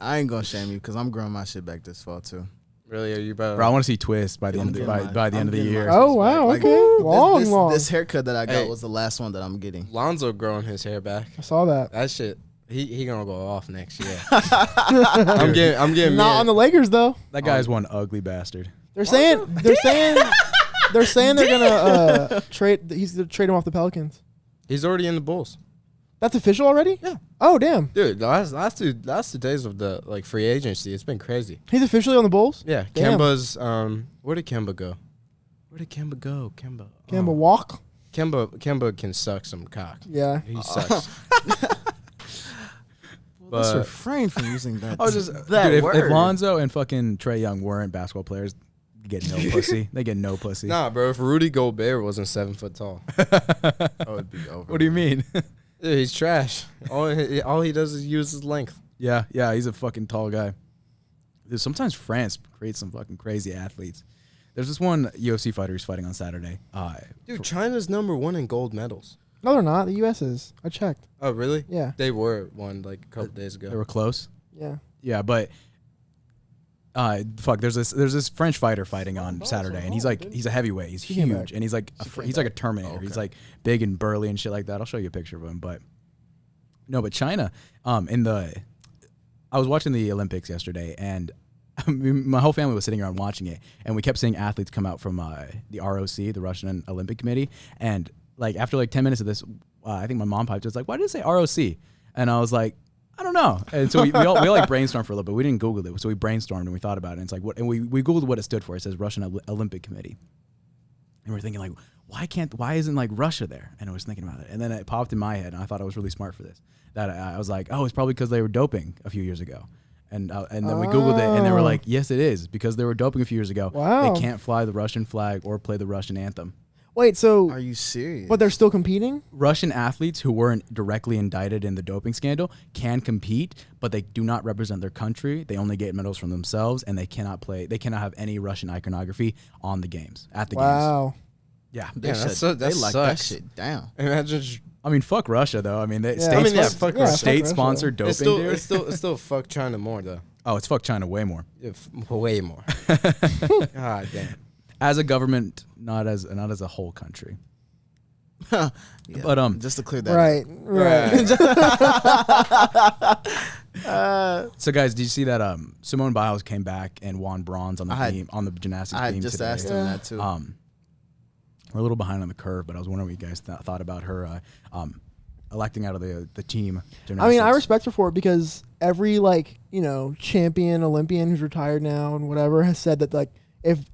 I ain't gonna shame you because I'm growing my shit back this fall too. Really? Are you about? Bro, I want to see Twist by the end of the, by the end of the year. Oh wow, Like, okay, long. This haircut that I got Hey. was the last one that I'm getting. Lonzo growing his hair back. I saw that. That shit. He gonna go off next year. I'm getting Not on the Lakers though. That guy's one ugly bastard. They're saying they're gonna trade. He's gonna trade him off the Pelicans. He's already in the Bulls. That's official already? Yeah. Oh damn. Dude, the last two days of the like free agency, it's been crazy. He's officially on the Bulls. Yeah, Damn. Kemba's where did Kemba go? Where did Kemba go? Kemba. Kemba walk. Kemba can suck some cock. Yeah. He sucks. Let's But refrain from using that. I was just that dude, word. if Lonzo and fucking Trae Young weren't basketball players, you get no pussy. They get no pussy. nah, bro, if Rudy Gobert wasn't 7 foot tall, Oh, it'd be over. What do you mean? dude, he's trash. All he does is use his length. yeah, he's a fucking tall guy. Dude, sometimes France creates some fucking crazy athletes. There's this one UFC fighter who's fighting on Saturday. Dude, China's #1 in gold medals. No, they're not. The U.S. is. I checked. Oh, really? Yeah. They were one like a couple days They ago. were close. Yeah. Yeah, but there's this French fighter fighting on Saturday, and he's a heavyweight. He's He came huge, back. and he's like a Terminator. He's like big and burly and shit like that. I'll show you a picture of him, but China, I was watching the Olympics yesterday, and my whole family was sitting around watching it, and we kept seeing athletes come out from the ROC, the Russian Olympic Committee, and like after like 10 minutes of this, I think my mom piped. Was like, "Why did it say ROC?" And I was like, "I don't know." And so we all like brainstormed for a little bit. We didn't Google it, so we brainstormed and we thought about it. And it's like what, and we Googled what it stood for. It says Russian Olympic Committee, and we're thinking like, why isn't like Russia there? And I was thinking about it, and then it popped in my head, and I thought I was really smart for this. That I was like, oh, it's probably because they were doping a few years ago. And then we Googled it, and they were like, yes, it is, because they were doping a few years ago. Wow. They can't fly the Russian flag or play the Russian anthem. Wait. So. Are you serious? But they're still competing. Russian athletes who weren't directly indicted in the doping scandal can compete, but they do not represent their country. They only get medals from themselves, and they cannot have any Russian iconography on the games, at the games. Wow. Yeah. They, Yeah, shut, that they locked that sucks. shit down. Imagine. Just, I mean, fuck Russia, though. I mean, Yeah. I mean, yeah, fuck Russia. state-sponsored doping, it's dude. still fuck China more though. Oh, it's fuck China way more. Way more. God damn. As a government, not as a whole country. Yeah, But just to clear that. Right. So guys, did you see that Simone Biles came back and won bronze on the team on the gymnastics I team had just today? asked him that too. We're a little behind on the curve, but I was wondering what you guys thought about her electing out of the team gymnastics. I mean, I respect her for it because every champion Olympian who's retired now and whatever has said that like if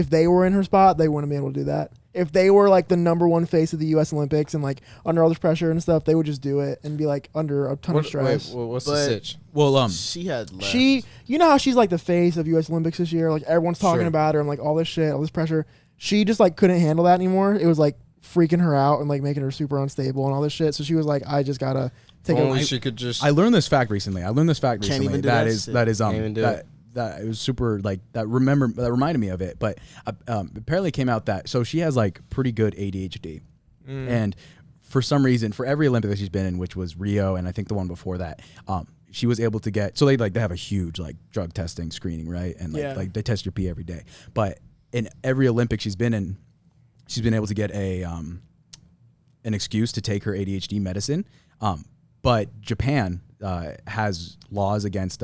they were in her spot, they wouldn't be able to do that. If they were like the #1 face of the U.S. Olympics and like under all this pressure and stuff, they would just do it and be like under a ton of stress. What's the But- sitch? Well, She had left. You know how she's like the face of U.S. Olympics this year, like everyone's talking Sure. about her and like all this shit, all this pressure. She just like couldn't handle that anymore. It was like freaking her out and like making her super unstable and all this shit. So she was like, I just gotta take Only a. she could just. I learned this fact recently. Can't even do that shit. that it was super like that reminded me of it. But apparently it came out that so she has like pretty good ADHD, and for some reason for every Olympic that she's been in, which was Rio and I think the one before that, she was able to get so they have a huge like drug testing screening, right? And like they test your pee every day. But in every Olympic she's been in, she's been able to get an excuse to take her ADHD medicine. But Japan has laws against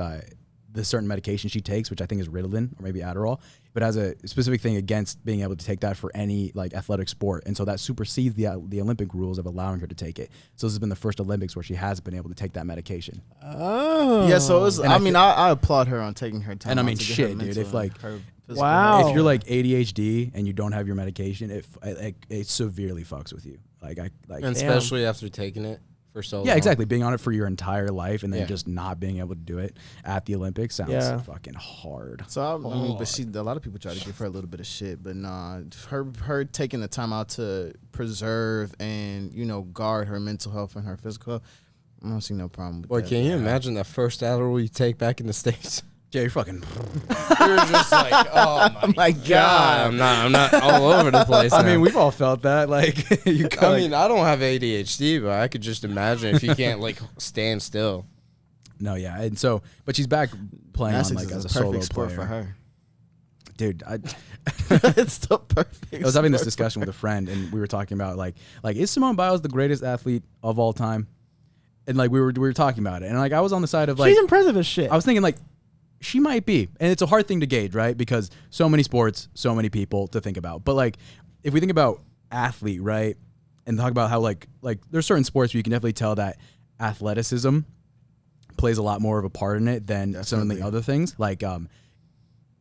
the certain medication she takes, which I think is Ritalin or maybe Adderall, but has a specific thing against being able to take that for any like athletic sport, and so that supersedes the Olympic rules of allowing her to take it. So this has been the first Olympics where she hasn't been able to take that medication. Oh. Yeah, so it was. And I applaud her on taking her time. And I out mean, to get shit, her dude, mental if, like- and her physical Wow. health. If you're like ADHD and you don't have your medication, it severely fucks with you. And especially after taking it for so long. Yeah, exactly. Being on it for your entire life and then Yeah. just not being able to do it at the Olympics sounds fucking hard. So I mean, but a lot of people try to give her a little bit of shit, but nah, her taking the time out to preserve and guard her mental health and her physical health, I don't see no problem with Boy, that. can you imagine the first Adderall you take back in the States? Yeah, you're fucking. You're just like, oh my god, I'm not all over the place. I now. mean, we've all felt that. Like, you. I mean, I don't have ADHD, but I could just imagine if you can't like stand still. No, yeah, and so, but she's back playing on Gymnastics like is as a solo perfect sport player. for her. Dude, It's the perfect. I was having this sport discussion for with a friend, and we were talking about like is Simone Biles the greatest athlete of all time? And like we were talking about it, and like I was on the side of like She's impressive as shit. I was thinking like she might be, and it's a hard thing to gauge, right? Because so many sports, so many people to think about. But like if we think about athlete, right, and talk about how like there's certain sports where you can definitely tell that athleticism plays a lot more of a part in it than some of the other things.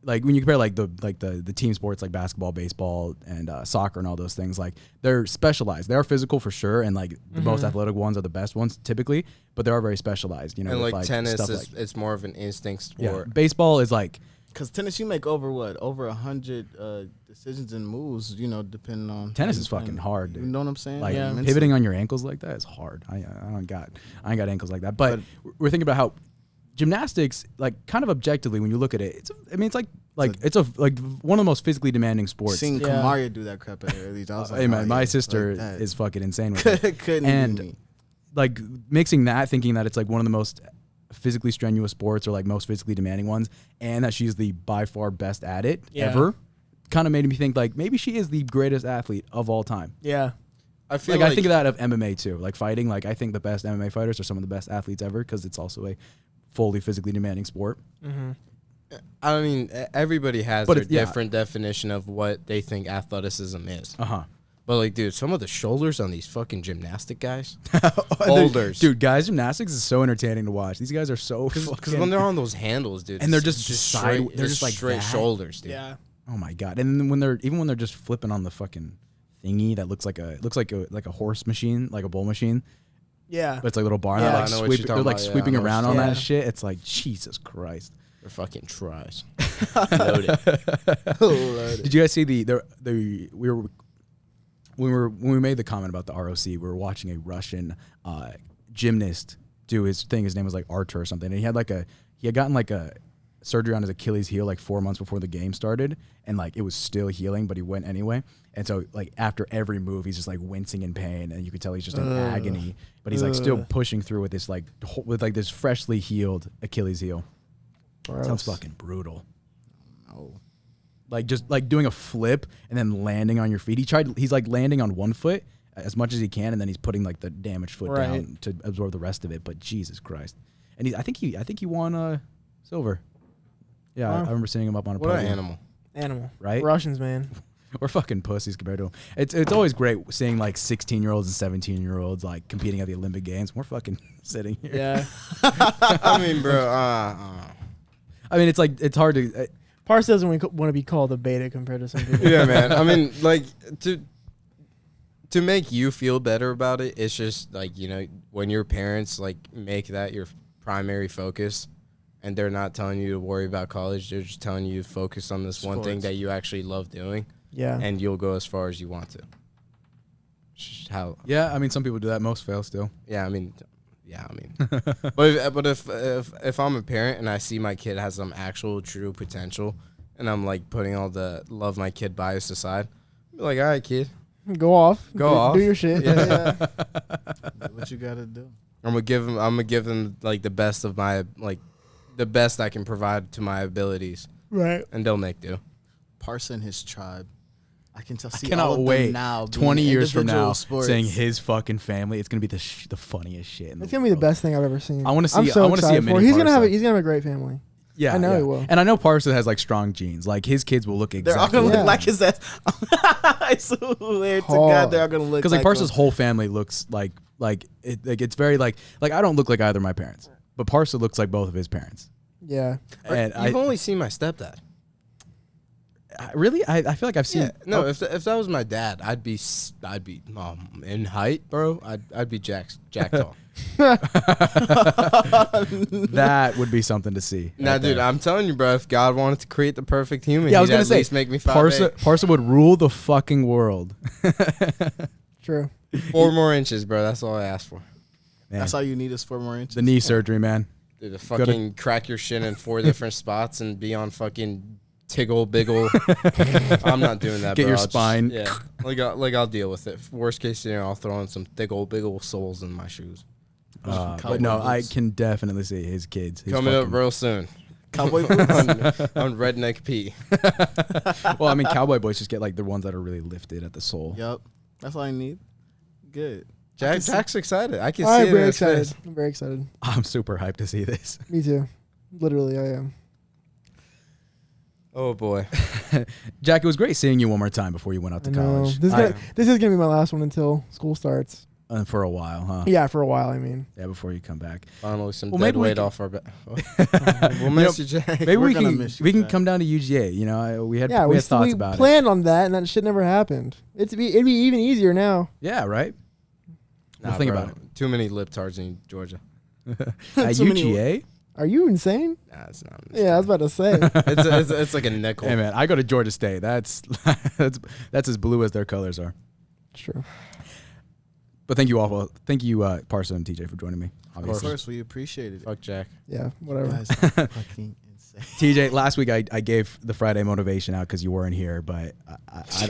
Like when you compare like the team sports like basketball, baseball, and soccer and all those things, like they're specialized. They are physical for sure, and like the most athletic ones are the best ones typically, but they are very specialized. You know, And with, like tennis stuff is it's more of an instinct sport. yeah. Baseball is like Because tennis, you make over 100 decisions and moves. You know, depending on tennis how is you play. fucking hard, dude. You know what I'm saying? Like mentally. pivoting on your ankles like that is hard. I ain't got ankles like that. But we're thinking about how gymnastics, like kind of objectively, when you look at it, it's one of the most physically demanding sports. Seeing Yeah. Kamaria do that crap at early, I was like, Hey man, oh, my yeah, sister like that. is fucking insane with it. Couldn't And be me. like mixing that, thinking that it's like one of the most physically strenuous sports or like most physically demanding ones, and that she's the by far best at it ever, kind of made me think like maybe she is the greatest athlete of all time. yeah. I feel Like I think of that of MMA too, like fighting. Like I think the best MMA fighters are some of the best athletes ever because it's also a fully physically demanding sport. I mean, everybody has But their yeah. different definition of what they think athleticism is. Uh-huh. But like, dude, some of the shoulders on these fucking gymnastic guys, Boulders. Dude, guys, gymnastics is so entertaining to watch. These guys are so because fucking... when they're on those handles, dude, And they're it's just straight, side- they're it's just like straight that. shoulders, dude. Yeah. Oh my god! And then when they're just flipping on the fucking thingy that looks like a horse machine, like a bull machine, Yeah. but it's like a little bar. Yeah, And I know what you're they're talking like about. Yeah, sweeping I know what around you're on talking that about. shit. It's like Jesus Christ. They're fucking tries. Did you guys see when we made the comment about the ROC, we were watching a Russian gymnast do his thing. His name was like Artur or something, and he had gotten like a surgery on his Achilles heel like 4 months before the game started, and like it was still healing, but he went anyway. And so like after every move, he's just like wincing in pain, and you could tell he's just in agony, but he's like still pushing through with this this freshly healed Achilles heel. Sounds fucking brutal. Oh. Like just like doing a flip and then landing on your feet. He's like landing on one foot as much as he can, and then he's putting like the damaged foot down to absorb the rest of it. But Jesus Christ. And I think he won silver. Yeah, Wow. I remember seeing him up on a What an podium. animal. Right? Russians, man. We're fucking pussies compared to him. It's always great seeing like 16-year-olds and 17-year-olds like competing at the Olympic Games. We're fucking sitting here. Yeah. I mean, bro. I mean, it's like it's hard to. Parsa doesn't want to be called a beta compared to some people. Yeah, man. I mean, like to make you feel better about it, it's just like, you know, when your parents like make that your primary focus, and they're not telling you to worry about college, they're just telling you to focus on this one thing Sports. that you actually love doing, Yeah. and you'll go as far as you want to. It's just how? Yeah, I mean, some people do that. Most fail still. Yeah, I mean. But if I'm a parent and I see my kid has some actual true potential, and I'm like putting all the love my kid bias aside, I'm like, all right, kid, Go off. Go Do off. your shit. Yeah. Do what you gotta do. I'm gonna give them like the best of my the best I can provide to my abilities, Right. and they'll make do. Parsa and his tribe. I can tell. I See cannot all of them wait now. being 20 years from individual now sports. saying his fucking family. It's gonna be the funniest shit. It's gonna be the best thing I've ever seen. I wanna see- I'm so I wanna see a excited mini for it. He's gonna have. Parsa. He's gonna have a great family. Yeah, I know yeah. he will. And I know Parsa has like strong genes. Like his kids will look They're all exactly gonna Yeah. look like his ass. I swear to God, they're all gonna look. because like Parsa's him. whole family looks like it's very like I don't look like either of my parents, but Parsa looks like both of his parents. Yeah. And You've only seen my stepdad. Really, I feel like I've seen. Yeah, no. If that was my dad, I'd be in height, bro. I'd be Jack tall. That would be something to see. Nah, right dude, there. I'm telling you, bro. If God wanted to create the perfect human, Yeah, I was he'd gonna at say least make me 5'8". Parsa would rule the fucking world. True. 4 more inches, bro. That's all I asked for. That's all you need is 4 more inches. The knee surgery, man. Dude, to fucking crack your shin in 4 different spots and be on fucking tiggle biggle. I'm not doing that. Get bro. your I'll spine. I'll deal with it. Worst case scenario, I'll throw in some tiggle biggle soles in my shoes. But no, I can definitely see his kids. Coming up real soon. Cowboy boots. on Redneck P. Well, I mean, cowboy boys just get like the ones that are really lifted at the sole. Yep. That's all I need. Good. Jack's excited. I can see I'm it in very his excited. face. I'm very excited. I'm super hyped to see this. Me too. Literally, I am. Oh boy. Jack, it was great seeing you one more time before you went out to I know. college. This is gonna be my last one until school starts. For a while, huh? Yeah, for a while. I mean, Yeah, before you come back. Finally, some Well, dead maybe we weight can- off our back. We'll miss you, Jack. Maybe We're we gonna can miss you, we can Jack. come down to UGA. You know, we had we thoughts about it. planned on that, and that shit never happened. It'd be even easier now. Yeah, right. Nah, think bro. about Too many libtards in Georgia. At Too many- UGA. Are you insane? Nah, it's not. Yeah, I was about to say. It's like a nickel. Hey man, I go to Georgia State. That's that's as blue as their colors are. True. But thank you all. Thank you, Parsa and TJ, for joining me. Of Obviously. course, we appreciated it. Fuck Jack. Yeah, You whatever. guys are fucking insane. TJ, last week I gave the Friday motivation out because you weren't here, but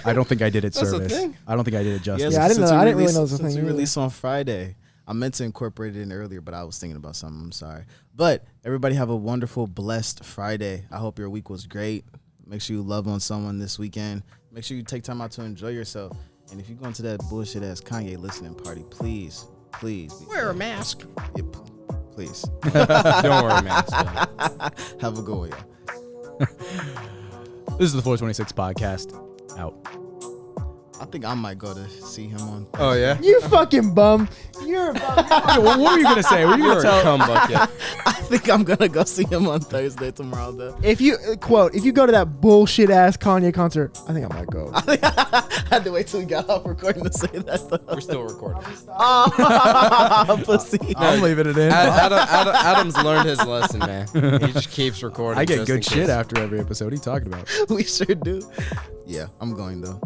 I don't think I did it That's the service. thing. I don't think I did it justice. Yeah, I didn't since know- we I didn't really released- know it was a since thing we either. released on Friday. I meant to incorporate it in earlier, but I was thinking about something. I'm sorry. But everybody have a wonderful, blessed Friday. I hope your week was great. Make sure you love on someone this weekend. Make sure you take time out to enjoy yourself. And if you're going to that bullshit ass Kanye listening party, please be Wear a mask. Yep, please. Don't wear a mask. Man. Have a good one, y'all. This is the 426 podcast. Out. I think I might go to see him on. Oh yeah. You fucking bum. You're a bum. What were you gonna say? Were you You're gonna a tell? cum bucket. I think I'm gonna go see him on Thursday tomorrow, though. If you if you go to that bullshit ass Kanye concert, I think I might go. I had to wait till we got off recording to say that, though. We're still recording. Pussy. I'm leaving it in. Adam's learned his lesson, man. He just keeps recording. I get just good in shit case. after every episode. What are you talking about? We sure do. Yeah, I'm going though.